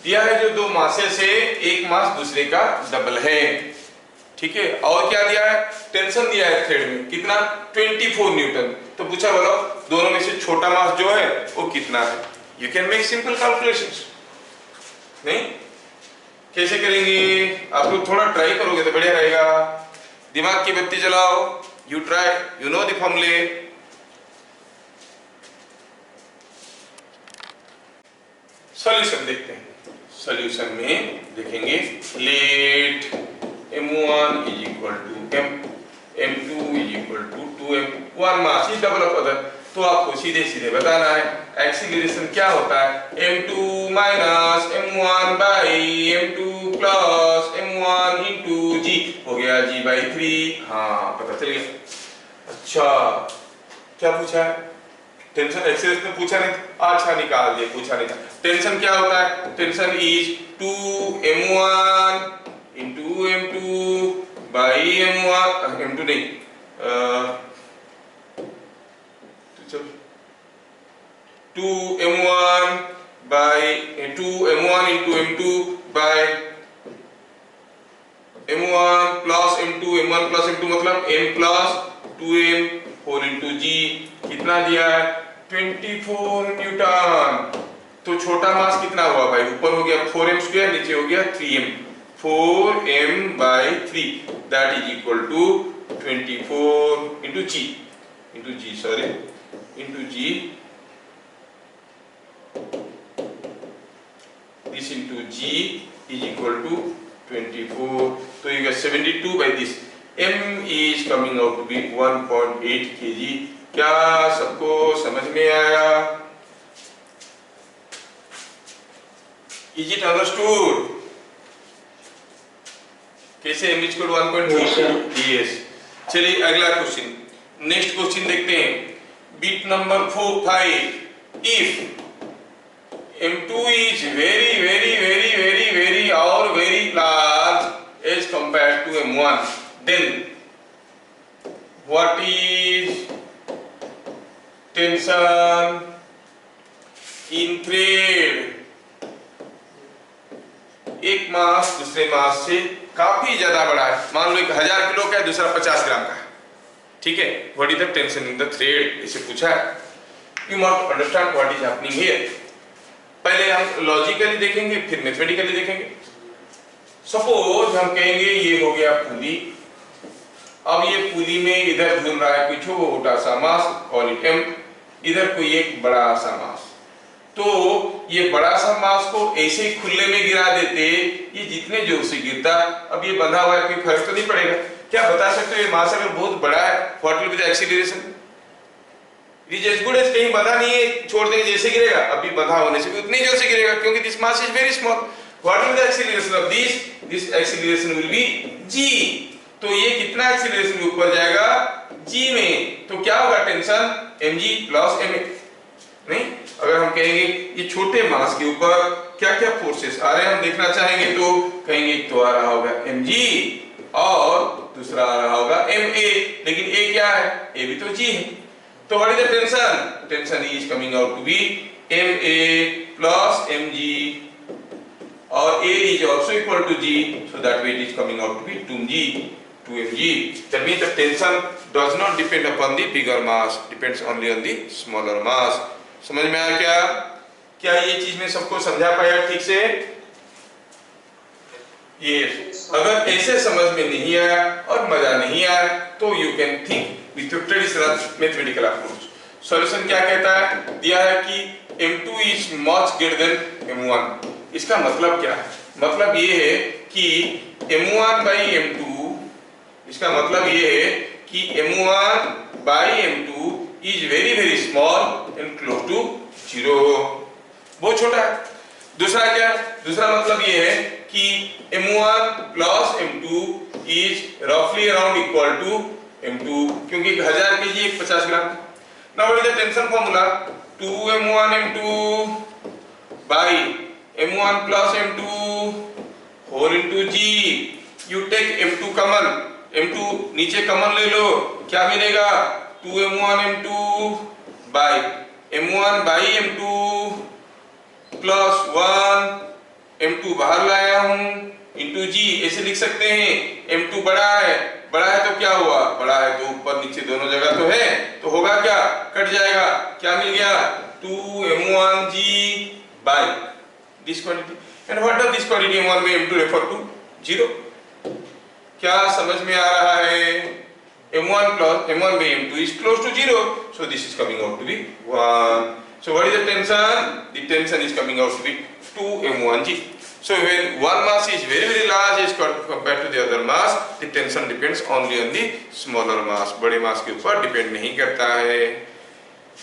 Speaker 1: दिया है जो दो मासे से एक मास दूसरे का डबल है, ठीक है। और क्या दिया है? टेंशन दिया है थ्रेड में, कितना? 24 न्यूटन। तो पूछा बोलो दोनों में से छोटा मास जो है वो कितना है? You can make simple calculations. नहीं कैसे करेंगे? आप लोग थोड़ा ट्राई करोगे तो बढ़िया रहेगा, दिमाग की बत्ती जलाओ, you try, you know the formula। Solution देखते हैं। सॉल्यूशन में देखेंगे, late m1 is equal to m2 is equal to 2m, one mass is double of other, तो आपको सीधे सीधे बताना है एक्सीलरेशन क्या होता है? m2 minus m1 by m2 plus हो गया G/3। हाँ पता चल गया। अच्छा क्या पूछा है? टेंशन एक्सेस में पूछा नहीं था। अच्छा निकाल दिए, पूछा नहीं था। टेंशन क्या होता है? Tension is 2m1 into m2 by m1 m2 नहीं चलो 2m1 by 2m1 into m2 by m1 plus m2 m1 plus m2 मतलब m plus 2m whole into g. कितना दिया है? 24 न्यूटन। तो छोटा मास कितना हुआ भाई? ऊपर हो गया 4m स्क्वायर, नीचे हो गया 3m। 4m/3 that is equal to 24 into g this into g is equal to 24। तो you get 72 by this। m is coming out to be 1.8 kg। क्या सबको समझ में आया? Is it understood? कैसे m is equal to 1.8? Yes। चलिए अगला question, next question देखते हैं। Bit number 5। If m2 is very और very large as compared to m1, then what is tension in thread? एक मास दूसरे मास से काफी ज्यादा बड़ा है। मान लो 1000 किलो का है, दूसरा 50 ग्राम का है। ठीक है, what is the tension in the thread, इसे पूछा है। You must understand what is happening here. पहले हम लॉजिकली देखेंगे, फिर मैथमेटिकली देखेंगे। सपोज हम कहेंगे ये हो गया पुली। अब ये पुली में इधर घूम रहा है कोई छोटा सा मास, कॉल इट m, इधर कोई एक बड़ा सा मास। तो ये बड़ा सा मास को ऐसे ही खुले में गिरा देते, ये जितने जोर से गिरता, अब ये बंधा हुआ है, कोई फर्क तो नहीं पड़ेगा। क्या बता सकते हो ये मास अगर बहुत बड़ा है, what will be the acceleration? It is as good as कहीं बंधा नहीं है, छोड़ देंगे जैसे गिरेगा, अभी बंधा होने से भी उतनी जोर से गिरेगा, क्योंकि this mass is very small. What will be the acceleration of this acceleration will be g। तो ये कितना एक्सीलरेशन ऊपर जाएगा? g में। तो क्या होगा? Tension mg plus ma। नहीं, अगर हम कहेंगे ये छोटे मास के ऊपर क्या क्या फोर्सेस आ रहे हैं हम देखना चाहेंगे, तो कहेंगे एक तो आ रहा होगा mg और दूसरा आ रहा होगा ma। लेकिन a क्या है? a भी तो g है। तो what is the tension? Tension is coming out to be ma plus mg और a is also equal to g, so that way it is coming out to be 2mg। That means the tension does not depend upon the bigger mass, depends only on the smaller mass। समझ में आया क्या? क्या ये चीज में सबको समझा पाया ठीक से? ये अगर ऐसे समझ में नहीं आया और मजा नहीं आया, तो you can think with your traditional mathematical approach. Solution क्या कहता है? दिया है कि m2 is much greater than m1। इसका मतलब क्या है? मतलब ये है कि m1 by m2, इसका मतलब ये है कि m1 by m2 is very small and close to 0, बहुत छोटा है। दूसरा क्या? दूसरा मतलब ये है कि m1 plus m2 is roughly around equal to m2, क्योंकि 1000 kg एक 50 ग्राम। Now what is the tension formula? 2m1 m2 by m1 plus m2 whole into g। You take m2 common, m2 नीचे कॉमन ले लो, क्या मिलेगा? 2m1 m2 by m1 by m2 plus 1, m2 बाहर लाया हूं into जी। ऐसे लिख सकते हैं, m2 बड़ा है तो क्या हुआ? बड़ा है तो ऊपर नीचे दोनों जगह तो है, तो होगा क्या? कट जाएगा। क्या मिल गया? 2m1g by this quantity। and what does this quantity m1 by m2 refer to? 0। क्या समझ में आ रहा है? m1 plus m1 by m2 is close to 0, so this is coming out to be 1। so what is the tension? The tension is coming out to be 2m1g। so when one mass is very large as compared to the other mass, the tension depends only on the smaller mass, बड़े मास के ऊपर depend नहीं करता है।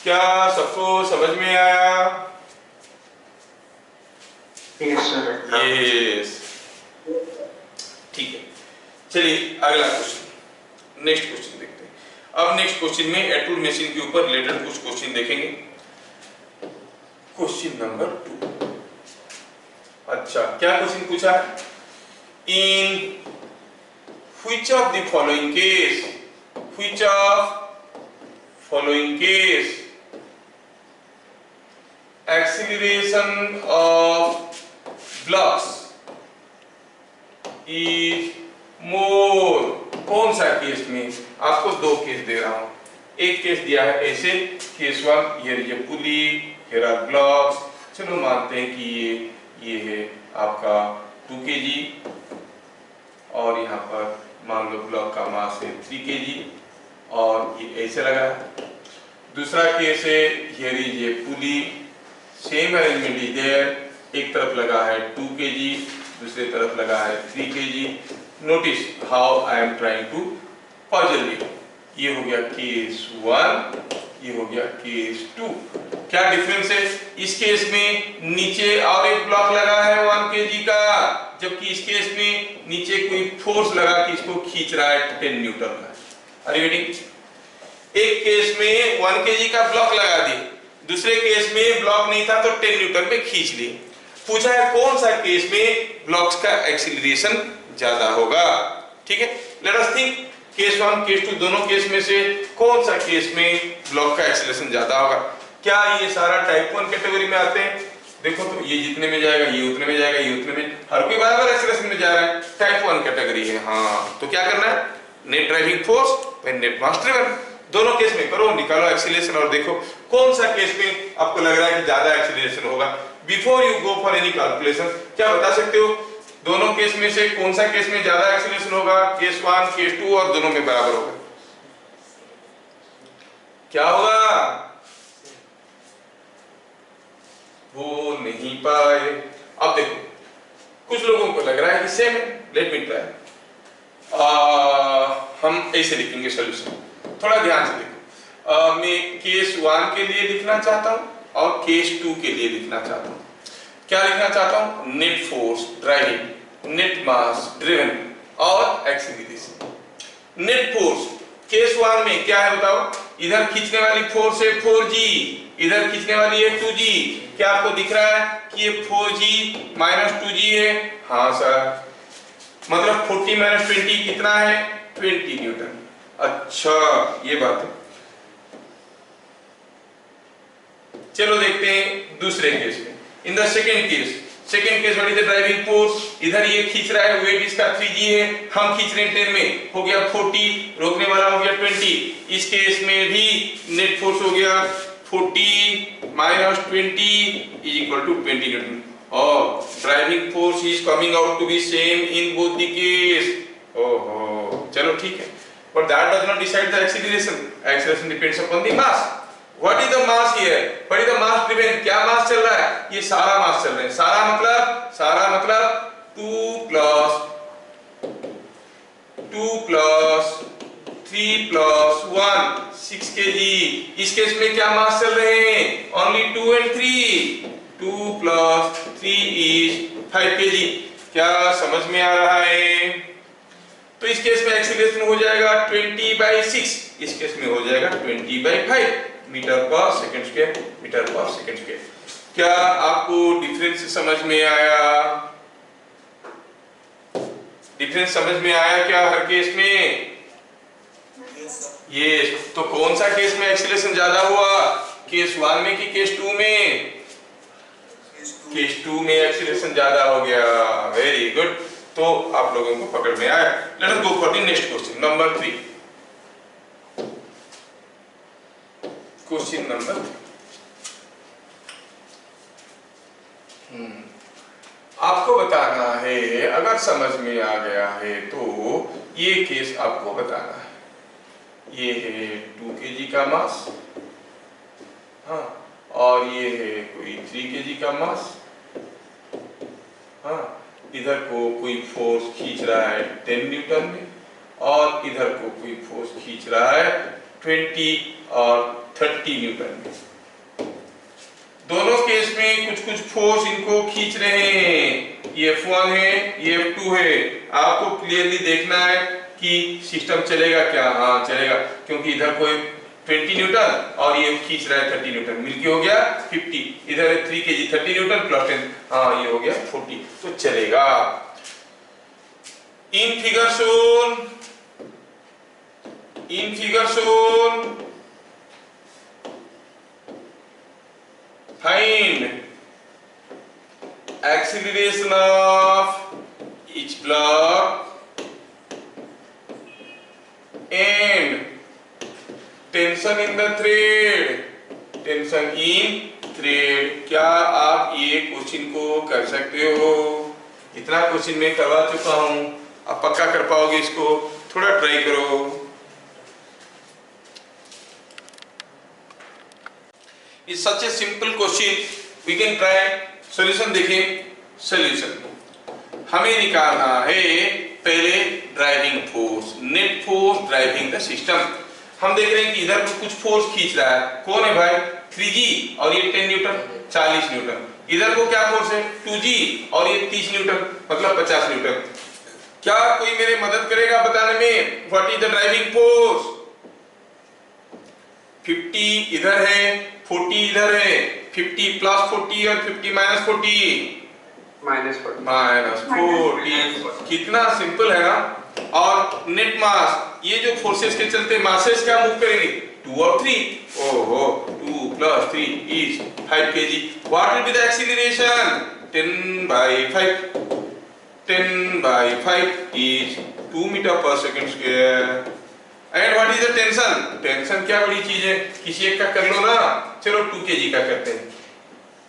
Speaker 1: क्या सबको समझ में आया?
Speaker 2: Yes sir।
Speaker 1: यस, ठीक है। चलिए अगला क्वेश्चन, नेक्स्ट क्वेश्चन देखते हैं। अब नेक्स्ट क्वेश्चन में एटूल मशीन के ऊपर रिलेटेड कुछ क्वेश्चन देखेंगे। Question number 2। अच्छा, क्या क्वेश्चन पूछा है? इन which of the following case, which of following case acceleration of blocks is more, कौन सा केस में? आपको दो केस दे रहा हूं। एक केस दिया है ऐसे, case 1, here is a pulley, here are blocks. चलो मानते हैं कि ये है आपका 2 kg और यहाँ पर मान लो ब्लॉक का मास है 3 kg और ये ऐसे लगा है। दूसरा केस है, here is a pulley, same arrangement is there, एक तरफ लगा है 2 kg, दूसरी तरफ लगा है 3 kg। Notice how I am trying to puzzle it. ये हो गया केस 1, ये हो गया केस 2। क्या डिफरेंस है? इस केस में नीचे और एक ब्लॉक लगा है 1 kg का, जबकि इस केस में नीचे कोई फोर्स लगा कि इसको खींच रहा है 10 न्यूटन का। अरे बेटी, एक केस में 1 kg का ब्लॉक लगा दी, दूसरे केस में ब्लॉक नहीं था तो 10 न्यूटन पे खींच ली। पूछा है कौन सा केस में ब्लॉक्स का एक्सीलरेशन ज्यादा होगा। ठीक है, let us think case 1, case 2 दोनों केस में से कौन सा केस में ब्लॉक का एक्सीलरेशन ज्यादा होगा। क्या ये सारा टाइप 1 कैटेगरी में आते हैं? देखो तो ये जितने में जाएगा, ये उतने में जाएगा, ये उतने में, हर कोई बराबर एक्सीलरेशन में जा रहा है। टाइप 1 कैटेगरी है। हाँ, तो क्या करना है? Net driving force by net mass driven, दोनों केस में करो, निकालो एक्सीलरेशन और देखो कौन सा केस में आपको लग रहा है कि ज्यादा एक्सीलरेशन होगा। Before you go for any calculation, क्या बता सकते हो दोनों केस में से कौन सा केस में ज्यादा एक्सीलरेशन होगा? केस 1, केस 2 और दोनों में बराबर होगा। क्या होगा? वो नहीं पाए। अब देखो, कुछ लोगों को लग रहा है कि सेम है। Let me try. हम ऐसे लिखेंगे सॉल्यूशन, थोड़ा ध्यान से देखो। मैं केस 1 के लिए लिखना चाहता हूं और केस 2 के लिए लिखना चाहता हूं। क्या लिखना चाहता हूं? नेट फोर्स ड्राइविंग, नेट मास ड्रिवन और एक्सीलरेशन। नेट फोर्स केस 1 में क्या है बताओ? इधर खींचने वाली फोर्स है 4g, इधर खींचने वाली है 2g। क्या आपको दिख रहा है कि ये 4g माइनस 2g है? हाँ सर, मतलब 40 माइनस 20 कितना है? 20 न्यूटन। अच्छा, ये बात है। चलो देखते हैं दूसरे केस में। In the second case what is the driving force? इधर ये खींच रहा है, वेट इसका 3g है, हम खींच रहे हैं 10 में, हो गया 40, रोकने वाला हो गया 20। इस केस में भी नेट फोर्स हो गया 40 minus 20 is equal to 20 newton. और driving force is coming out to be same in both the case. ओहो, चलो ठीक है, but that does not decide the acceleration. Acceleration depends upon the mass. What is the mass here? What is the mass driven? क्या मास चल रहा है? ये सारा मास चल रहा है। सारा मतलब 2 plus 3 plus 1 6 kg। इस केस में क्या मास चल रहे हैं? Only 2 and 3। 2 plus 3 is 5 kg। क्या समझ में आ रहा है? तो इस केस में एक्सीलरेशन हो जाएगा 20/6, इस केस में हो जाएगा 20/5 metre per second square, metre per second square. क्या आपको डिफरेंस समझ में आया? डिफरेंस समझ में आया क्या हर केस में? ये तो कौन सा केस में एक्सीलरेशन ज्यादा हुआ? केस 1 में कि केस 2 में? केस 2 में एक्सीलरेशन ज्यादा हो गया। वेरी गुड, तो आप लोगों को पकड़ में आया। Late us go for the next question number 3। Question number 3 आपको बताना है, अगर समझ में आ गया है तो ये केस आपको बताना है। ये है 2 kg का मास, हाँ, और ये है कोई 3 kg का मास, हाँ, इधर को कोई फोर्स खींच रहा है 10 न्यूटन में और इधर को कोई फोर्स खींच रहा है 20 और 30 न्यूटन में। दोनों केस में कुछ कुछ फोर्स इनको खींच रहे हैं। ये F1 है, ये F2 है। आपको क्लियरली देखना है कि सिस्टम चलेगा क्या। हाँ चलेगा, क्योंकि इधर कोई 20 न्यूटन और ये खींच रहा है 30 न्यूटन, मिलके हो गया 50। इधर है 3 kg 30 न्यूटन प्लस 10, हाँ ये हो गया 40, तो चलेगा। In figure shown find acceleration of each block and tension in the thread, tension in thread. क्या आप ये क्वेश्चन को कर सकते हो? इतना क्वेश्चन मैं करवा चुका हूं, आप पक्का कर पाओगे इसको? थोड़ा ट्राई करो। It's such a simple question, we can try. Solution देखें। सॉल्यूशन हमें निकालना है पहले driving force, net force driving the system. हम देख रहे हैं कि इधर कुछ फोर्स खींच रहा है, कौन है भाई? 3G और ये 10 न्यूटन 40 न्यूटन। इधर को क्या फोर्स है? 2G और ये 30 न्यूटन मतलब 50 न्यूटन। क्या कोई मेरी मदद करेगा बताने में what is the driving force? 50 इधर है, 40 इधर है, 50 प्लस 40 और 50 माइनस 40 माइनस 40। कितना सिंपल है ना। और नेट मास, ये जो फोर्सेस के चलते मासेस क्या मूव करेंगे? 2 और 3। ओहो, 2 plus 3 is 5 kg। What will be the acceleration? 10/5। 10/5 is 2 metre per second square. And what is the tension? Tension क्या बड़ी चीज है, किसी एक का कर लो ना। चलो 2 kg का करते हैं।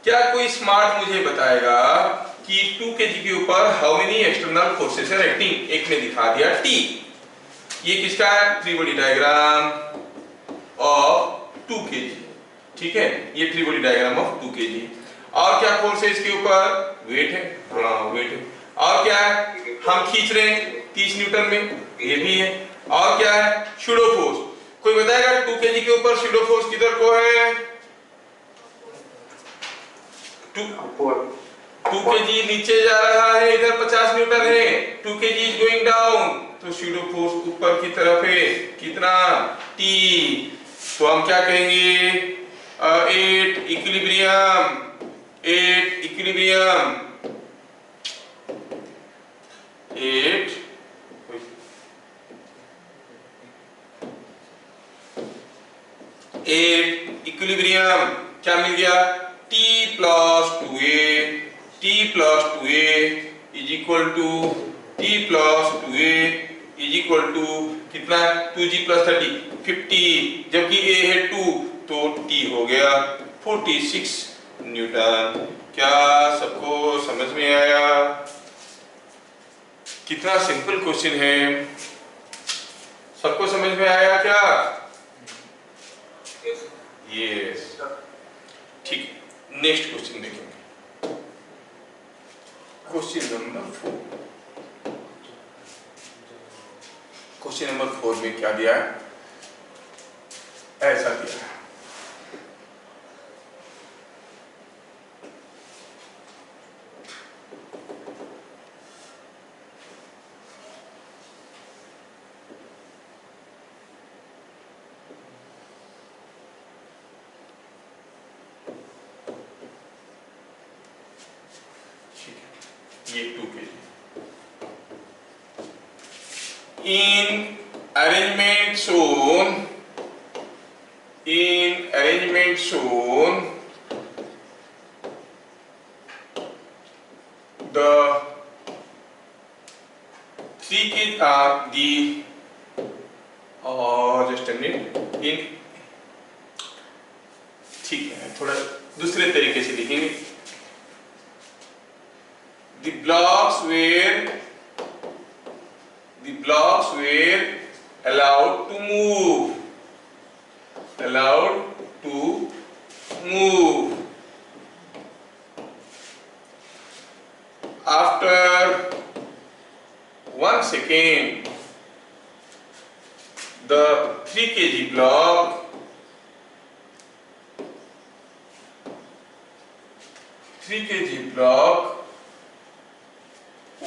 Speaker 1: क्या कोई स्मार्ट मुझे बताएगा कि 2 kg के ऊपर how many external forces are acting? एक में दिखा दिया T। ये किसका है? Free body diagram of 2 kg। ठीक है, ये free body diagram of 2 kg। और क्या फोर्स है इसके ऊपर? वेट है, हाँ वेट है। और क्या है? हम खींच रहे हैं 30 न्यूटन में, ये भी है। और क्या है? Pseudo force. कोई बताएगा 2 kg के ऊपर शूडो फोर्स किधर को है? 2 kg नीचे जा रहा है, इधर 50 न्यूटन है, 2 kg इज गोइंग डाउन, तो शूडो फोर्स ऊपर की तरफ है, कितना? T। तो हम क्या कहेंगे? 8 इक्विलिब्रियम, 8 इक्विलिब्रियम, 8 इक्विलिब्रियम। क्या मिल गया? T plus 2a, T plus 2a is equal to T plus 2a is equal to कितना? 2G प्लस 30 50, जबकि a है 2 तो T हो गया 46 न्यूटन। क्या सबको समझ में आया? कितना सिंपल क्वेश्चन है, सबको समझ में आया क्या? यस, ठीक। नेक्स्ट क्वेश्चन देखेंगे, क्वेश्चन नंबर 4। क्वेश्चन नंबर 4 में क्या दिया है? ऐसा दिया है, ये 2 kg। In arrangement shown, the 3 kg are the just a minute in, ठीक है, थोड़ा दूसरे तरीके से लिखेंगे। The blocks were allowed to move after 1 second. The 3 kg block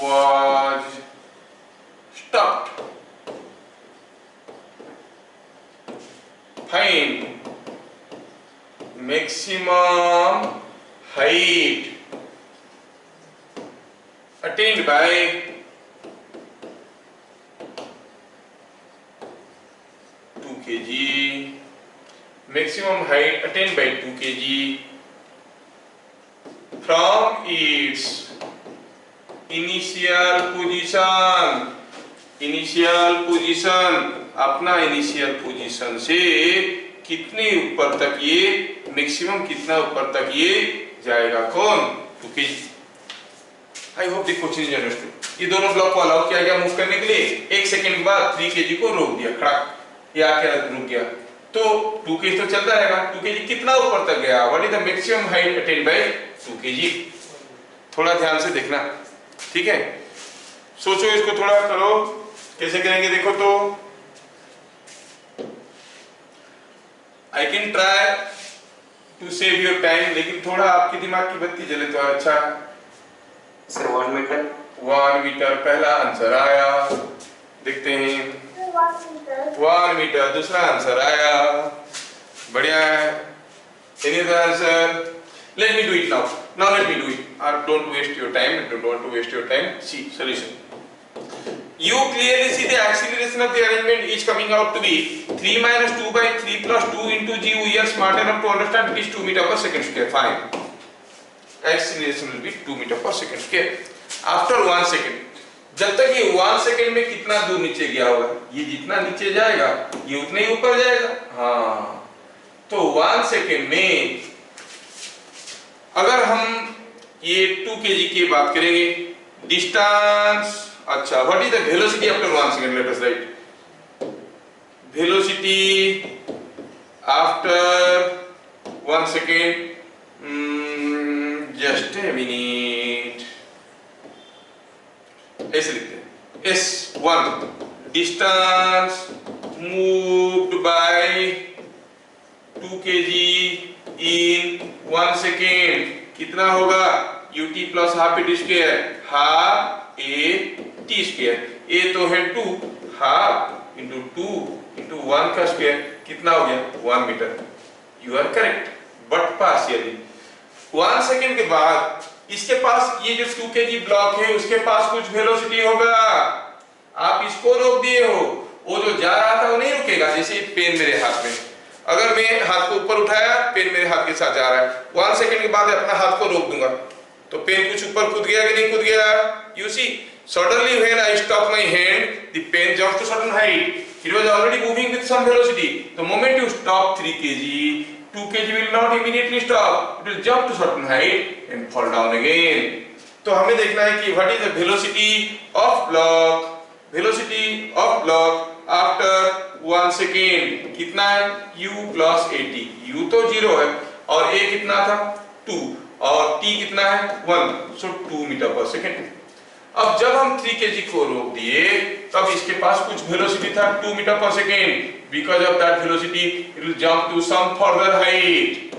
Speaker 1: was stopped. Find maximum height attained by kg. Maximum height attained by 2 kg from its initial position. Initial position, अपना initial position से कितने ऊपर तक ये maximum कितना ऊपर तक ये जाएगा? कौन? 2 kg. I hope the question is understood. ये दोनों ब्लॉक को अलाउ किया गया मूव करने के लिए. 1 सेकंड के बाद 3 kg को रोक दिया, खड़ा ये आके रुक गया, तो 2 kg तो चलता रहेगा. 2 kg कितना ऊपर तक गया? What is the maximum height attend bye 2 kg? थोड़ा ध्यान से देखना, ठीक है? सोचो, इसको थोड़ा करो, कैसे करेंगे देखो. तो I can try to save your time, लेकिन थोड़ा आपके दिमाग की बत्ती जले तो अच्छा.
Speaker 2: Sir 1 metre.
Speaker 1: 1 मीटर पहला आंसर आया, देखते हैं. 1 मीटर दूसरा आंसर आया, बढ़िया है. Any other answer? Let me do it now. Now let me do it. Don't waste your time. Don't want to waste your time. See solution. You clearly see the acceleration of the arrangement is coming out to be 3 minus 2 by 3 plus 2 into g. We are smart enough to understand it is 2 meter per second square. Fine. Acceleration will be 2 meter per second square. After 1 second, जब तक ये 1 second में कितना दूर नीचे गया होगा? ये जितना नीचे जाएगा ये उतने ही ऊपर जाएगा. हाँ, तो 1 सेकंड में अगर हम ये 2 kg की बात करेंगे, डिस्टेंस. अच्छा, what is the velocity after 1 second? Let us right velocity after 1 second. Just a minute, ऐसे लिखते हैं. S1 distance moved by 2 kg in 1 second कितना होगा? ut plus half T square, half a t square. a तो है 2, half into 2 into 1 का square कितना हो गया? 1 metre. You are correct, but partially. 1 second के बाद इसके पास ये जो 2 kg ब्लॉक है उसके पास कुछ वेलोसिटी होगा. आप इसको रोक दिए हो, वो जो जा रहा था वो नहीं रुकेगा. जैसे पेन मेरे हाथ में, अगर मैं हाथ को ऊपर उठाया, पेन मेरे हाथ के साथ जा रहा है. 1 सेकंड के बाद अपना हाथ को रोक दूंगा तो पेन कुछ ऊपर कूद गया कि नहीं कूद गया? You see, suddenly when I stop my hand, the pen jumps to certain height. It was already moving with some velocity. The moment you stop 3 kg, 2 kg will not immediately stop. It will jump to certain height and fall down again. तो हमें देखना है कि what is the velocity of block? Velocity of block after 1 second कितना है? u plus at. u तो 0 है और a कितना था? 2 और t कितना है? 1. so 2 metre per second. अब जब हम 3 kg को रोक दिए तब इसके पास कुछ वेलोसिटी था 2 metre per second. Because of that velocity it will jump to some further height.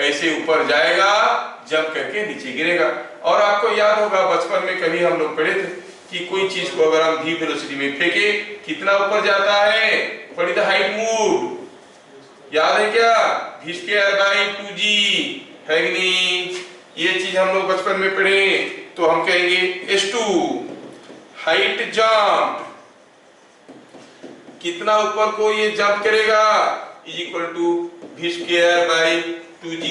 Speaker 1: ऐसे ऊपर जाएगा, जंप करके नीचे गिरेगा. और आपको याद होगा बचपन में कभी हम लोग पढ़े थे कि कोई चीज को अगर हम v वेलोसिटी में फेंके कितना ऊपर जाता है? What is the height move? याद है क्या? v स्क्वायर बाय 2g है कि नहीं? ये चीज हम लोग बचपन में पढ़े. तो हम कहेंगे s2 हाइट जंप, कितना ऊपर को ये जंप करेगा? Is equal to v square by 2g.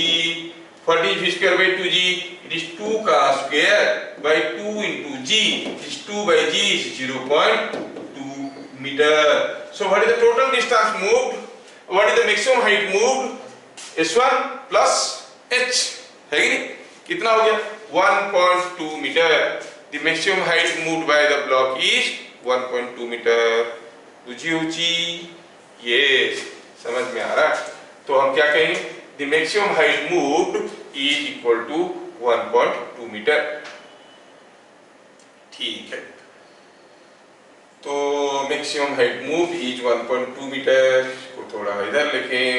Speaker 1: What is v square by 2g? It is 2 का square by 2 into g. is 2 by g is 0.2 meter. So what is the total distance moved? What is the maximum height moved? s1 plus h है कि नहीं? कितना हो गया? 1.2 meter. The maximum height moved by the block is 1.2 meter. ऊंची yes, समझ में आ रहा? तो हम क्या कहेंगे? The maximum height moved is equal to 1.2 meter. ठीक है, तो maximum height move is 1.2 metre को थोड़ा इधर लिखें.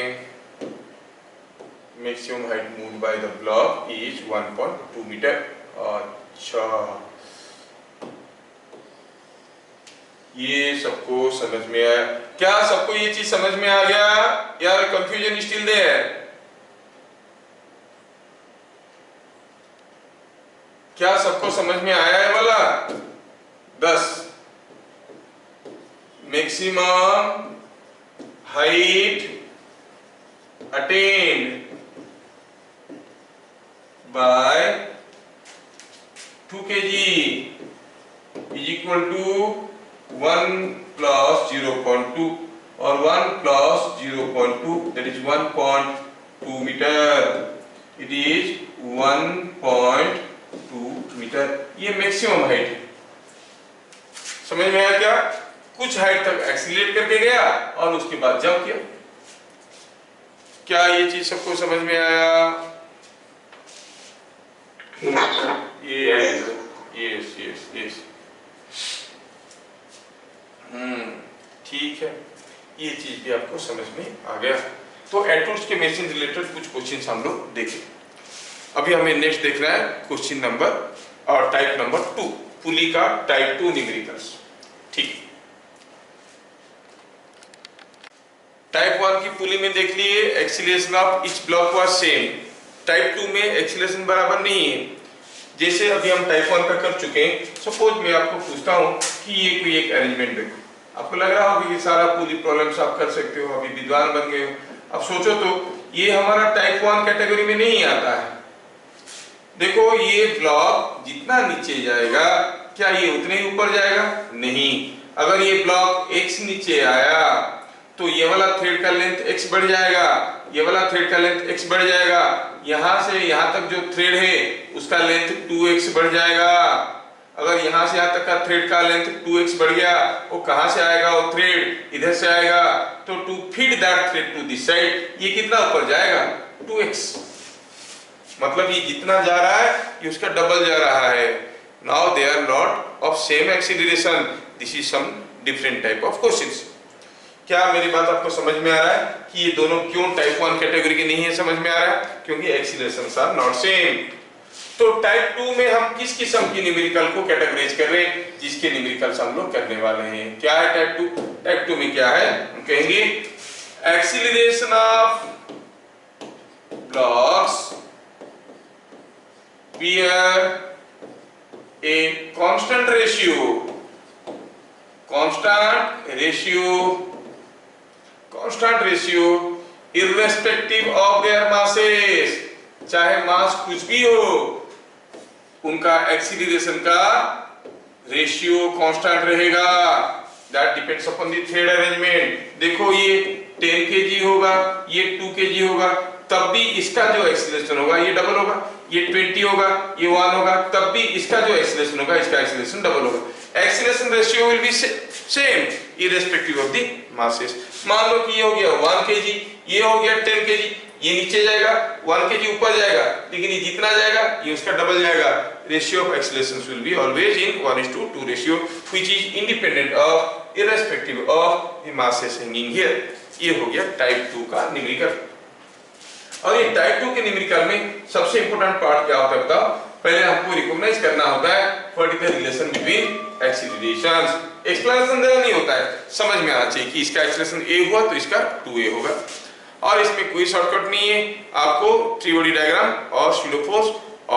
Speaker 1: Maximum height move by the block is 1.2 metre. अच्छा, ये सबको समझ में आया? क्या सबको ये चीज समझ में आ गया या कंफ्यूजन स्टिल देयर? क्या सबको समझ में आया है वाला? 10 maximum height attend bye 2 kg is equal to 1 plus 0.2 or 1 plus 0.2, that is 1.2 meter. It is 1.2 metre. ये मैक्सिमम हाइट है। समझ में आया क्या? कुछ हाइट तक एक्सीलरेट करके गया और उसके बाद जंप किया। क्या ये चीज सबको समझ में आया? Yes yes yes yes. ठीक है, ये चीज भी आपको समझ में आ गया। तो एटॉम्स के मशीन रिलेटेड कुछ क्वेश्चंस हम लोग देखें। अभी हमें नेक्स्ट देखना है क्वेश्चन नंबर और टाइप नंबर 2, पुली का टाइप 2 न्यूमेरिकल्स। ठीक, टाइप 1 की पुली में देख लिए acceleration of each block was same. Type 2 में एक्सीलरेशन बराबर नहीं है। जैसे अभी हम टाइप 1 का कर चुके हैं, सपोज मैं आपको पूछता हूं कि ये कोई एक अरेंजमेंट देखो, आपको लग रहा होगा कि सारा पुली प्रॉब्लम्स आप कर सकते हो, अभी विद्वान बन गए हो। अब सोचो तो ये हमारा टाइप 1 कैटेगरी में नहीं आता है। देखो ये ब्लॉक जितना नीचे जाएगा क्या ये उतने ही ऊपर जाएगा? नहीं। अगर ये ब्लॉक x नीचे आया तो ये वाला थ्रेड का लेंथ x बढ़ जाएगा, ये वाला थ्रेड का लेंथ x बढ़ जाएगा, यहां से यहां तक जो थ्रेड है उसका लेंथ 2x बढ़ जाएगा। अगर यहां से यहां तक का थ्रेड का लेंथ 2x बढ़ गया, वो कहां से आएगा? वो थ्रेड इधर से आएगा। तो to feed that thread to this side, ये कितना ऊपर जाएगा? 2x। मतलब ये जितना जा रहा है ये उसका डबल जा रहा है। Now they are not of same acceleration, this is some different type of questions. क्या मेरी बात आपको समझ में आ रहा है कि ये दोनों क्यों टाइप 1 कैटेगरी के नहीं है? समझ में आ रहा है क्योंकि एक्सीलरेशंस आर नॉट सेम। तो टाइप 2 में हम किस किस्म की न्यूमेरिकल को कैटेगराइज कर रहे हैं? जिसके न्यूमेरिकल्स हम लोग करने वाले हैं। क्या है टाइप 2? टाइप 2 में क्या है? हम कहेंगे acceleration of blocks where a constant ratio irrespective of their masses, चाहे मास कुछ भी हो उनका एक्सीलरेशन का रेशियो कांस्टेंट रहेगा। That depends upon the thread arrangement. देखो ये 10 kg होगा, ये 2 kg होगा, तब भी इसका जो एक्सीलरेशन होगा ये डबल होगा। ये 20 होगा, ये 1 होगा, तब भी इसका जो एक्सीलरेशन होगा इसका एक्सीलरेशन डबल होगा। Acceleration ratio will be same irrespective of the masses. मान लो कि ये हो गया 1 kg, ये हो गया 10 kg, ये नीचे जाएगा, 1 kg ऊपर जाएगा, लेकिन ये जितना जाएगा ये उसका डबल जाएगा। Ratio of accelerations will be always in 1:2 ratio which is independent of irrespective of the masses hanging here. ये हो गया टाइप 2 का न्यूमेरिकल। और ये टाइप 2 के न्यूमेरिकल में सबसे इंपॉर्टेंट पार्ट क्या होता है बताओ? पहले हमको रिकॉग्नाइज करना होता है what is the relation between accelerations. Explanation देना नहीं होता है, समझ में आना चाहिए कि इसका एक्सीलरेशन a हुआ तो इसका 2a होगा। और इसमें कोई शॉर्टकट नहीं है, आपको थ्री बॉडी डायग्राम और स्यूडो फोर्स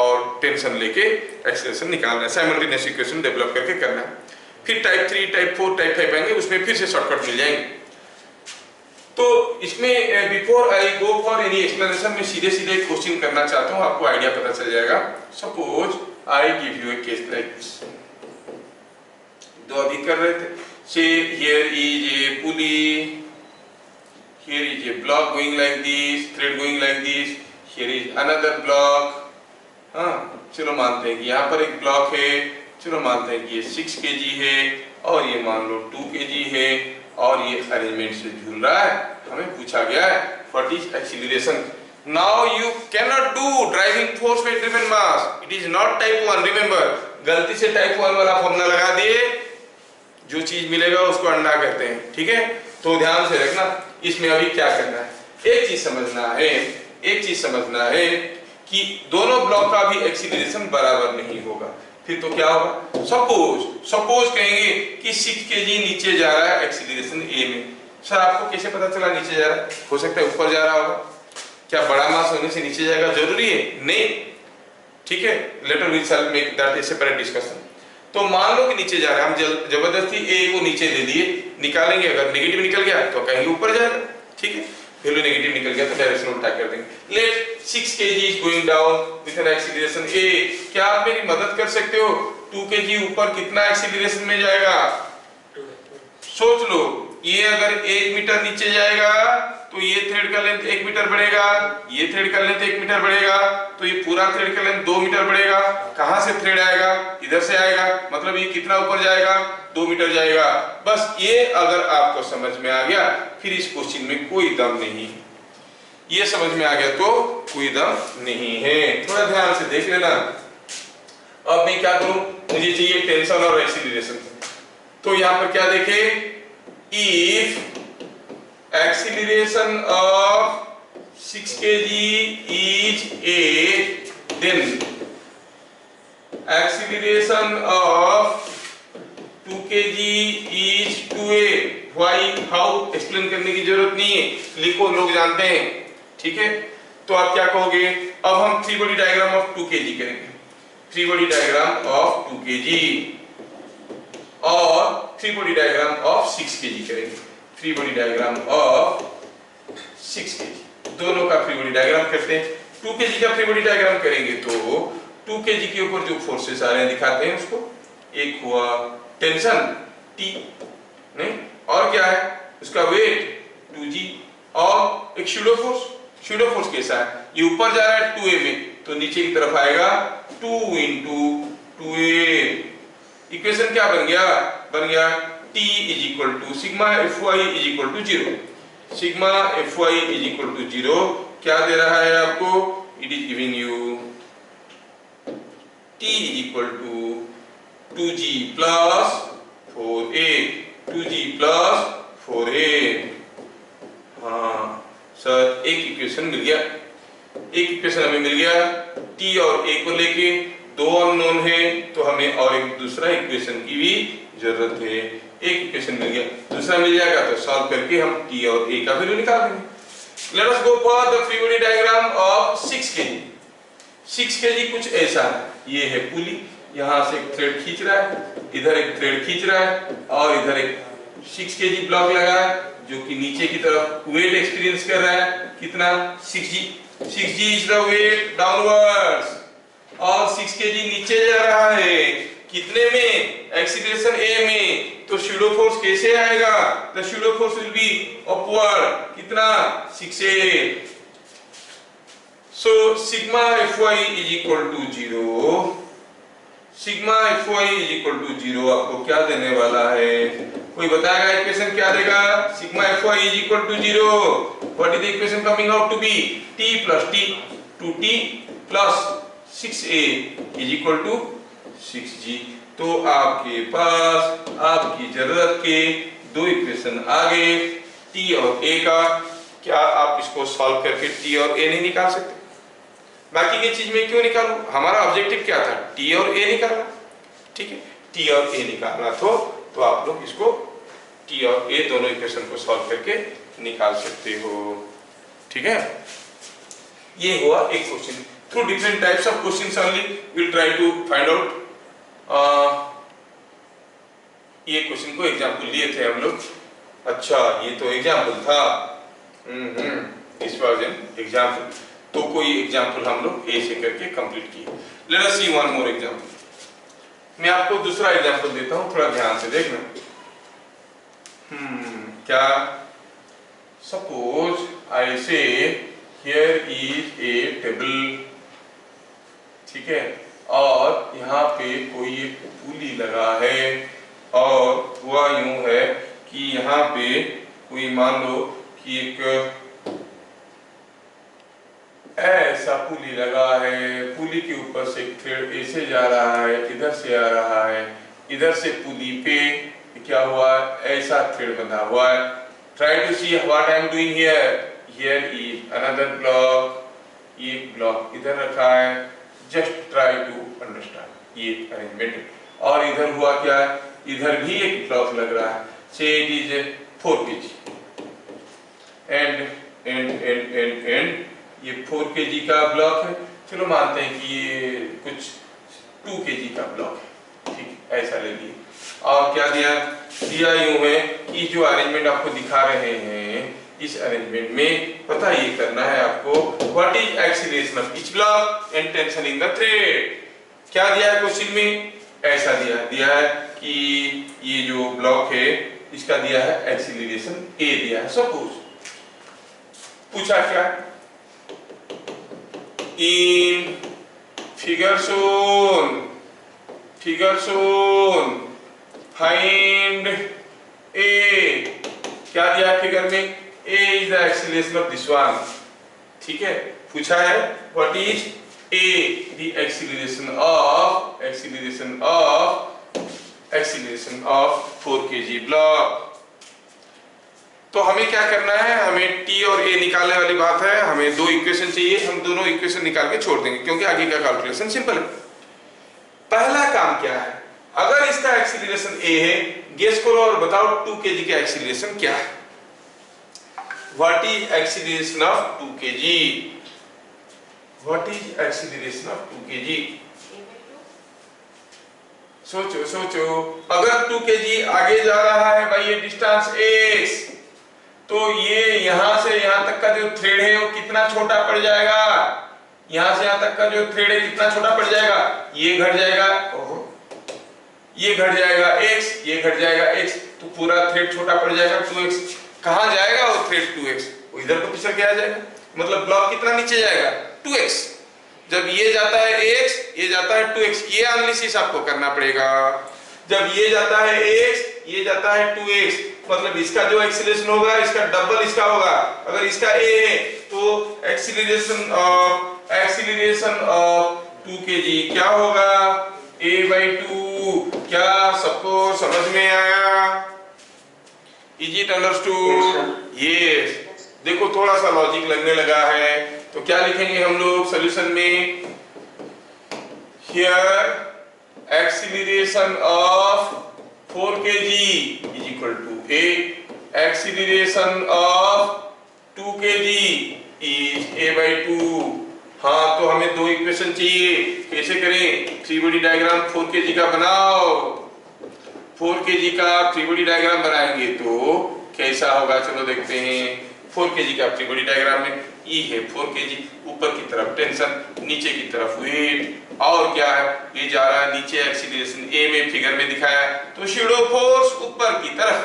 Speaker 1: और टेंशन लेके एक्सीलरेशन निकालना है, साइमल्टेनियस इक्वेशन डेवलप करके करना है। फिर टाइप 3, टाइप 4, टाइप 5 आएंगे, उसमें फिर से शॉर्टकट मिल जाएंगे। तो इसमें before I go for any explanation में सीधे सीधे क्वेश्चन करना चाहता हूं, आपको आइडिया पता चल जाएगा। Suppose I give U A case like this. दो अभी कर रहे थे। से here is a pulley, here is A block going like this, thread going like this, here is another block. हाँ, चलो मानते हैं कि यहाँ पर एक ब्लॉक है, चलो मानते हैं कि ये 6 kg है और ये मान लो 2 kg है और ये अरेंजमेंट से झूल रहा है। हमें पूछा गया है what is acceleration. Now you can not do driving force with driven mass, it is not type 1। Remember, गलती से टाइप 1 वाला फॉर्मूला लगा दिए, जो चीज मिलेगा उसको अंडा कहते हैं। ठीक है, तो ध्यान से रखना। इसमें अभी क्या करना है, एक चीज समझना है कि दोनों ब्लॉक का भी एक्सीलरेशन बराबर नहीं होगा। फिर तो क्या होगा, सपोज कहेंगे कि 6 kg नीचे जा रहा है एक्सीलरेशन ए में। सर आपको कैसे पता चला नीचे जा रहा है? हो सकता है ऊपर जा रहा होगा। क्या बड़ा मास होने से नीचे जाएगा जरूरी है? नहीं, ठीक है, later we shall make that a separate discussion. तो मान लो कि नीचे जा रहा है, हम जबरदस्ती ए को नीचे ले लिए, निकालेंगे, अगर नेगेटिव निकल गया तो कहेंगे ऊपर जाएगा, ठीक है, वैल्यू नेगेटिव निकल गया तो डायरेक्शन उल्टा कर देंगे। Let 6 kg is going down with an acceleration a. क्या आप मेरी मदद कर सकते हो? 2 kg ऊपर कितना एक्सीलरेशन में जाएगा? सोच लो, ये अगर 1 मीटर नीचे जाएगा तो ये थ्रेड का लेंथ 1 मीटर बढ़ेगा, ये थ्रेड का लेंथ 1 मीटर बढ़ेगा, तो ये पूरा थ्रेड का लेंथ 2 मीटर बढ़ेगा। कहां से थ्रेड आएगा? इधर से आएगा, मतलब ये कितना ऊपर जाएगा? 2 मीटर जाएगा। बस ये अगर आपको समझ में आ गया, फिर इस क्वेश्चन में कोई दम नहीं। ये समझ में आ गया तो कोई दम नहीं है। थोड़ा ध्यान से देख लेना। अब मैं क्या करूं, मुझे चाहिए टेंशन और एक्सीलरेशन। तो यहां पर क्या देखे, if acceleration of 6 kg is a, then acceleration of 2 kg is 2a. why, how explain करने की जरूरत नहीं है, लिखो, लोग जानते हैं, ठीक है। तो आप क्या कहोगे, अब हम free body diagram of 2 kg करेंगे, free body diagram of 2 kg और free body diagram of 6 kg करेंगे, free body diagram of 6 kg, दोनों का फ्री बॉडी डायग्राम करते हैं। 2 kg का फ्री बॉडी डायग्राम करेंगे तो 2 kg के ऊपर जो फोर्सेस आ रहे हैं दिखाते हैं उसको। एक हुआ टेंशन T, नहीं, और क्या है उसका वेट 2g, और एक शूडो फोर्स। शूडो फोर्स कैसा है, ये ऊपर जा रहा है 2a में, तो नीचे की तरफ आएगा 2 × 2a। इक्वेशन क्या बन गया, बन गया T is equal to sigma Fy is equal to 0। Sigma Fy is equal to 0 क्या दे रहा है आपको, it is giving you T is equal to 2g plus 4a, 2g plus 4a। हाँ सर, एक इक्वेशन मिल गया, एक इक्वेशन हमें मिल गया। T और a को लेके दो अननोन है, तो हमें और एक दूसरा इक्वेशन की भी जरूरत है। एक इक्वेशन मिल गया, दूसरा मिल जाएगा तो सॉल्व करके हम T और A का वैल्यू निकाल देंगे। Late us go for the free body diagram of 6 kg। 6 kg कुछ ऐसा है, ये है पुली, यहां से एक थ्रेड खींच रहा है, इधर एक थ्रेड खींच रहा है, और इधर एक 6 kg ब्लॉक लगा है जो कि नीचे की तरफ वेट एक्सपीरियंस कर रहा है। कितना, 6g। 6g is the wait downwards, और 6 kg नीचे जा रहा है, कितने में, एक्सीलरेशन a में। तो शूडो फोर्स कैसे आएगा, the pseudo force will be upward, कितना, 6a। So sigma Fy is equal to 0, sigma Fy is equal to 0 आपको क्या देने वाला है, कोई बताएगा इक्वेशन क्या देगा, sigma Fy is equal to 0। What is the equation coming out to be, t plus t, 2t plus 6a is equal to 6g। तो आपके पास आपकी जरूरत के दो इक्वेशन आ गए, t और a का। क्या आप इसको सॉल्व करके t और a नहीं निकाल सकते? बाकी की चीज में क्यों निकालूं, हमारा ऑब्जेक्टिव क्या था, t और a निकालना, ठीक है, t और a निकालना। तो आप लोग इसको t और a दोनों इक्वेशन को सॉल्व करके निकाल सकते हो, ठीक है। ये हुआ एक question. Through different types of questions only we will try to find out. ये क्वेश्चन को एग्जाम्पल लिए थे हम लोग। अच्छा, ये तो एग्जाम्पल था, इस वाज एन एग्जाम्पल। तो कोई एग्जाम्पल हम लोग ए से करके कंप्लीट किए। लेट अस सी वन मोर एग्जाम्पल। मैं आपको दूसरा एग्जाम्पल देता हूं, थोड़ा ध्यान से देखना। क्या, सपोज आई से हियर इज ए टेबल, ठीक है, और यहाँ पे कोई एक पुली लगा है, और हुआ यूं है कि यहाँ पे कोई मान लो कि एक ऐसा पुली लगा है, पुली के ऊपर से एक थ्रेड ऐसे जा रहा है, इधर से आ रहा है, इधर से पुली पे क्या हुआ, ऐसा थ्रेड बंधा हुआ है। Try to see what I am doing here. Here is another block, एक ब्लॉक इधर रखा है, जस्ट ट्राई टू अंडरस्टैंड। ये अरेंजमेंट। और इधर हुआ क्या, इधर भी एक ब्लॉक लग रहा है, से इट इज 4 kg एंड ये 4 kg का ब्लॉक है। चलो मानते हैं कि ये कुछ 2 kg का ब्लॉक है, ठीक, ऐसा ले लिए। और क्या दिया, दिया यूं है कि जो अरेंजमेंट आपको दिखा रहे हैं, इस अरेंजमेंट में पता ये करना है आपको, what is acceleration of each block and tension in the thread. क्या दिया है क्वेश्चन में, ऐसा दिया है कि ये जो ब्लॉक है इसका दिया है एक्सीलरेशन ए दिया है। सपोज पूछा क्या, in figure shown find a, क्या दिया है फिगर में, a is the acceleration of this one, ठीक है। पूछा है what is a the acceleration of 4 kg block. तो हमें क्या करना है, हमें टी और ए निकालने वाली बात है, हमें 2 इक्वेशन चाहिए, हम दोनों इक्वेशन निकाल के छोड़ देंगे क्योंकि आगे का कैलकुलेशन सिंपल है। पहला काम क्या है, अगर इसका एक्सीलरेशन ए है, गेस करो और बताओ 2 kg का एक्सीलरेशन क्या है। What is acceleration of 2 kg, what is acceleration of 2 kg। सोचो अगर 2 kg आगे जा रहा है भाई ये डिस्टेंस x, तो ये यहां से यहां तक का जो थ्रेड है वो कितना छोटा पड़ जाएगा, यहां से यहां तक का जो थ्रेड है कितना छोटा पड़ जाएगा, ये घट जाएगा, ये घट जाएगा x, ये घट जाएगा x, तो पूरा थ्रेड छोटा पड़ जाएगा 2x। कहां जाएगा वो थ्रेड 2x, वो इधर को पिछड़ के आ जाएगा, मतलब ब्लॉक कितना नीचे जाएगा 2x। जब ये जाता है x, ये जाता है 2x, ये एनालिसिस आपको करना पड़ेगा। जब ये जाता है x, ये जाता है 2x, मतलब इसका जो एक्सीलरेशन होगा इसका डबल इसका होगा। अगर इसका a है तो एक्सीलरेशन ऑफ 2 kg क्या होगा, a/2। क्या सबको समझ में आया, इज इट अंडरस्टूड, यस। देखो थोड़ा सा लॉजिक लगने लगा है, तो क्या लिखेंगे हम लोग सॉल्यूशन में, here acceleration of 4 kg is equal to a, acceleration of 2 kg is a/2। हाँ, तो हमें 2 इक्वेशन चाहिए, कैसे करें, 3 बॉडी डायग्राम 4 kg का बनाओ। 4 kg का 3 बॉडी डायग्राम बनाएंगे तो कैसा होगा, चलो देखते हैं। 4 kg का 3 बॉडी डायग्राम में E है 4 kg, ऊपर की तरफ टेंशन, नीचे की तरफ वेट, और क्या है, ये जा रहा है नीचे, एक्सीलरेशन A में फिगर में दिखाया, तो शैडो फोर्स ऊपर की तरफ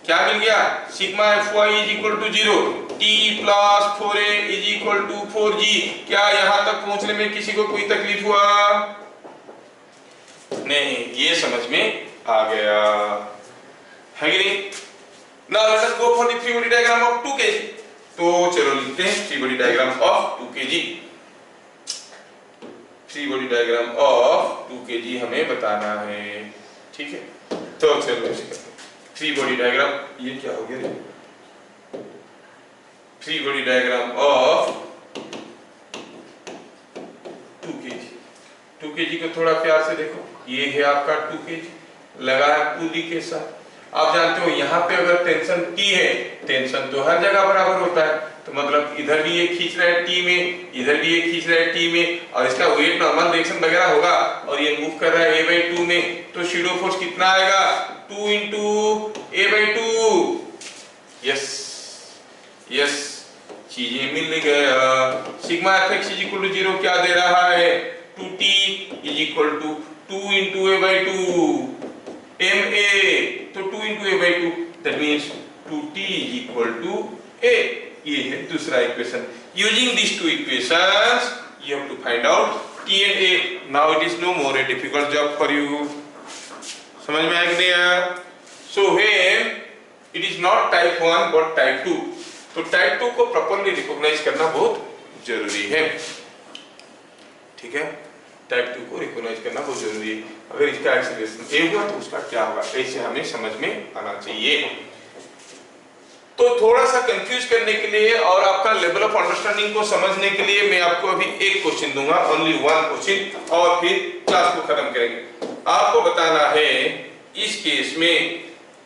Speaker 1: क्या मिल गया, sigma Fy is equal to 0, T plus 4A is equal to 4G। क्या यहाँ तक पहुंचने में किसी को कोई तकलीफ हुआ, नहीं, ये समझ में आ गया है कि नहीं। Now let us go for the 3 body diagram of 2 kg। तो चलो लिखते हैं 3 body diagram of 2 kg। 3 body diagram of 2 kg हमें बताना है, ठीक है। तो चलो 3 बॉडी डायग्राम, ये क्या हो गया, 3 body diagram of 2 kg। 2 kg को थोड़ा प्यार से देखो, ये है आपका 2 kg लगा है पुली के साथ। आप जानते हो यहाँ पे अगर टेंशन T है, टेंशन तो हर जगह बराबर होता है, तो मतलब इधर भी ये खींच रहा है T में, इधर भी ये खींच रहा है T में, और इसका वेट नॉर्मल रिएक्शन वगैरह होगा, और ये मूव कर रहा है a/2 में, तो शैडो फोर्स कितना आएगा, 2 × a/2। यस, चीजें मिल गया। Sigma Fx is equal to 0 क्या दे रहा है, 2T is equal to 2 × a/2 ma, तो 2 × a/2 that means 2T is equal to a। ये है दूसरा equation. Using this 2 equations you have to find out T and A। now it is no more a difficult job for you। समझ में आया कि नहीं आया। so when it is not type 1 but type 2, तो टाइप 2 को properly recognise करना बहुत जरूरी है, ठीक है। टाइप 2 को रिकॉग्नाइज करना बहुत जरूरी है। अगर इसका एक्सीलरेशन ए हुआ तो उसका क्या होगा, ऐसे हमें समझ में आना चाहिए। तो थोड़ा सा कंफ्यूज करने के लिए और आपका लेवल ऑफ अंडरस्टैंडिंग को समझने के लिए मैं आपको अभी एक क्वेश्चन दूंगा, ओनली 1 क्वेश्चन, और फिर क्लास को खत्म करेंगे। आपको बताना है इस केस में,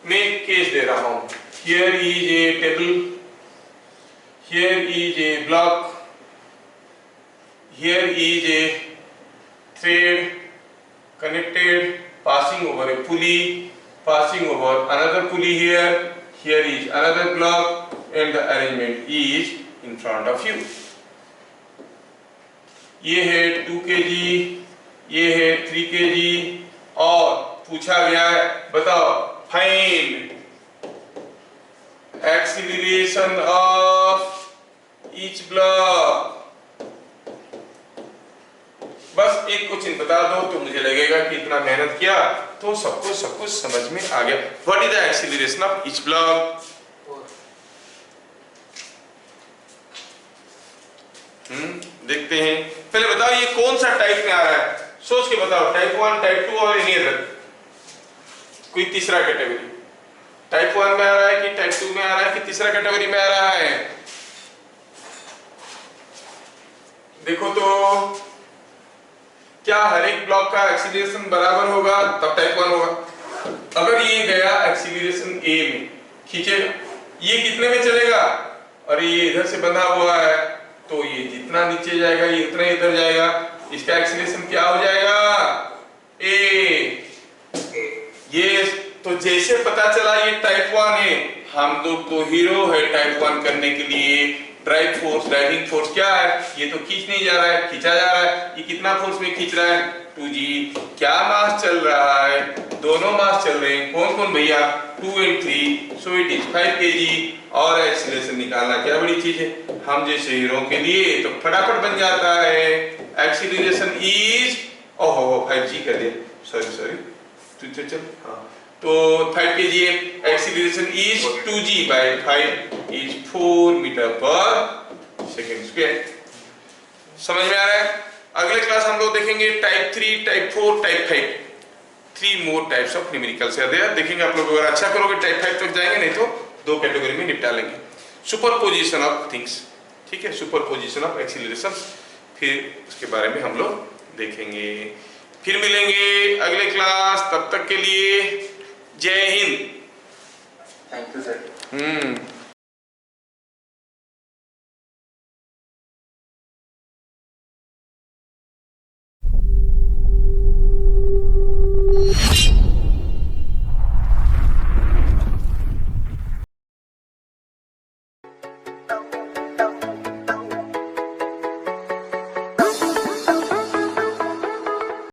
Speaker 1: मैं एक केस दे रहा हूं, here is A table, here is A block, here is A thread connected passing over a pulley, passing over another pulley here, here is another block and the arrangement is in front of you. ये है 2 kg, ये है 3 kg और पूछा गया है बताओ find acceleration of each block. बस एक क्वेश्चन बता दो तो मुझे लगेगा कि इतना मेहनत किया तो सब कुछ समझ में आ गया। What is the acceleration of each block? देखते हैं। पहले बताओ ये कौन सा टाइप में आ रहा है, सोच के बताओ। टाइप 1, टाइप 2 और एनी अदर, कोई तीसरा कैटेगरी। टाइप 1 में आ रहा है कि टाइप 2 में आ रहा है कि तीसरा कैटेगरी में आ रहा है? देखो तो क्या हर एक ब्लॉक का एक्सीलरेशन बराबर होगा तब टाइप 1 होगा। अगर ये गया एक्सीलरेशन ए में खींचेगा, ये कितने में चलेगा? और ये इधर से बंधा हुआ है तो ये जितना नीचे जाएगा ये उतना इधर जाएगा, इसका एक्सीलरेशन क्या हो जाएगा? ए। ये तो जैसे पता चला ये टाइप 1 है, हम लोग तो हीरो है टाइप 1 करने के लिए। ड्राइव फोर्स, ड्राइविंग फोर्स क्या है? ये तो खींच नहीं जा रहा है, खींचा जा रहा है। ये कितना फोर्स में खींच रहा है? 2g। क्या मास चल रहा है? दोनों मास चल रहे हैं। कौन कौन भैया? 2 और 3, सो इट इज 5 kg। और एक्सीलरेशन निकालना क्या बड़ी चीज है हम जैसे हीरो के लिए, तो फटाफट बन जाता है। एक्सीलरेशन इज, ओहो 5g कर दिया, सॉरी तू चल। हाँ तो 5 kg acceleration is 2g by 5 is 4 metre per second square. समझ में आ रहा है? अगले क्लास हम लोग देखेंगे type 3, type 4, type 5। 3 more types of numericals are there. देखेंगे आप लोग अगर अच्छा करोगे टाइप 5 तक जाएंगे, नहीं तो 2 कैटेगरी में निपटा लेंगे। सुपरपोजिशन ऑफ थिंग्स, ठीक है, सुपरपोजिशन ऑफ एक्सीलरेशन, फिर उसके बारे में हम लोग देखेंगे। फिर मिलेंगे अगले क्लास, तब तक के लिए जय हिंद।
Speaker 2: Thank you sir.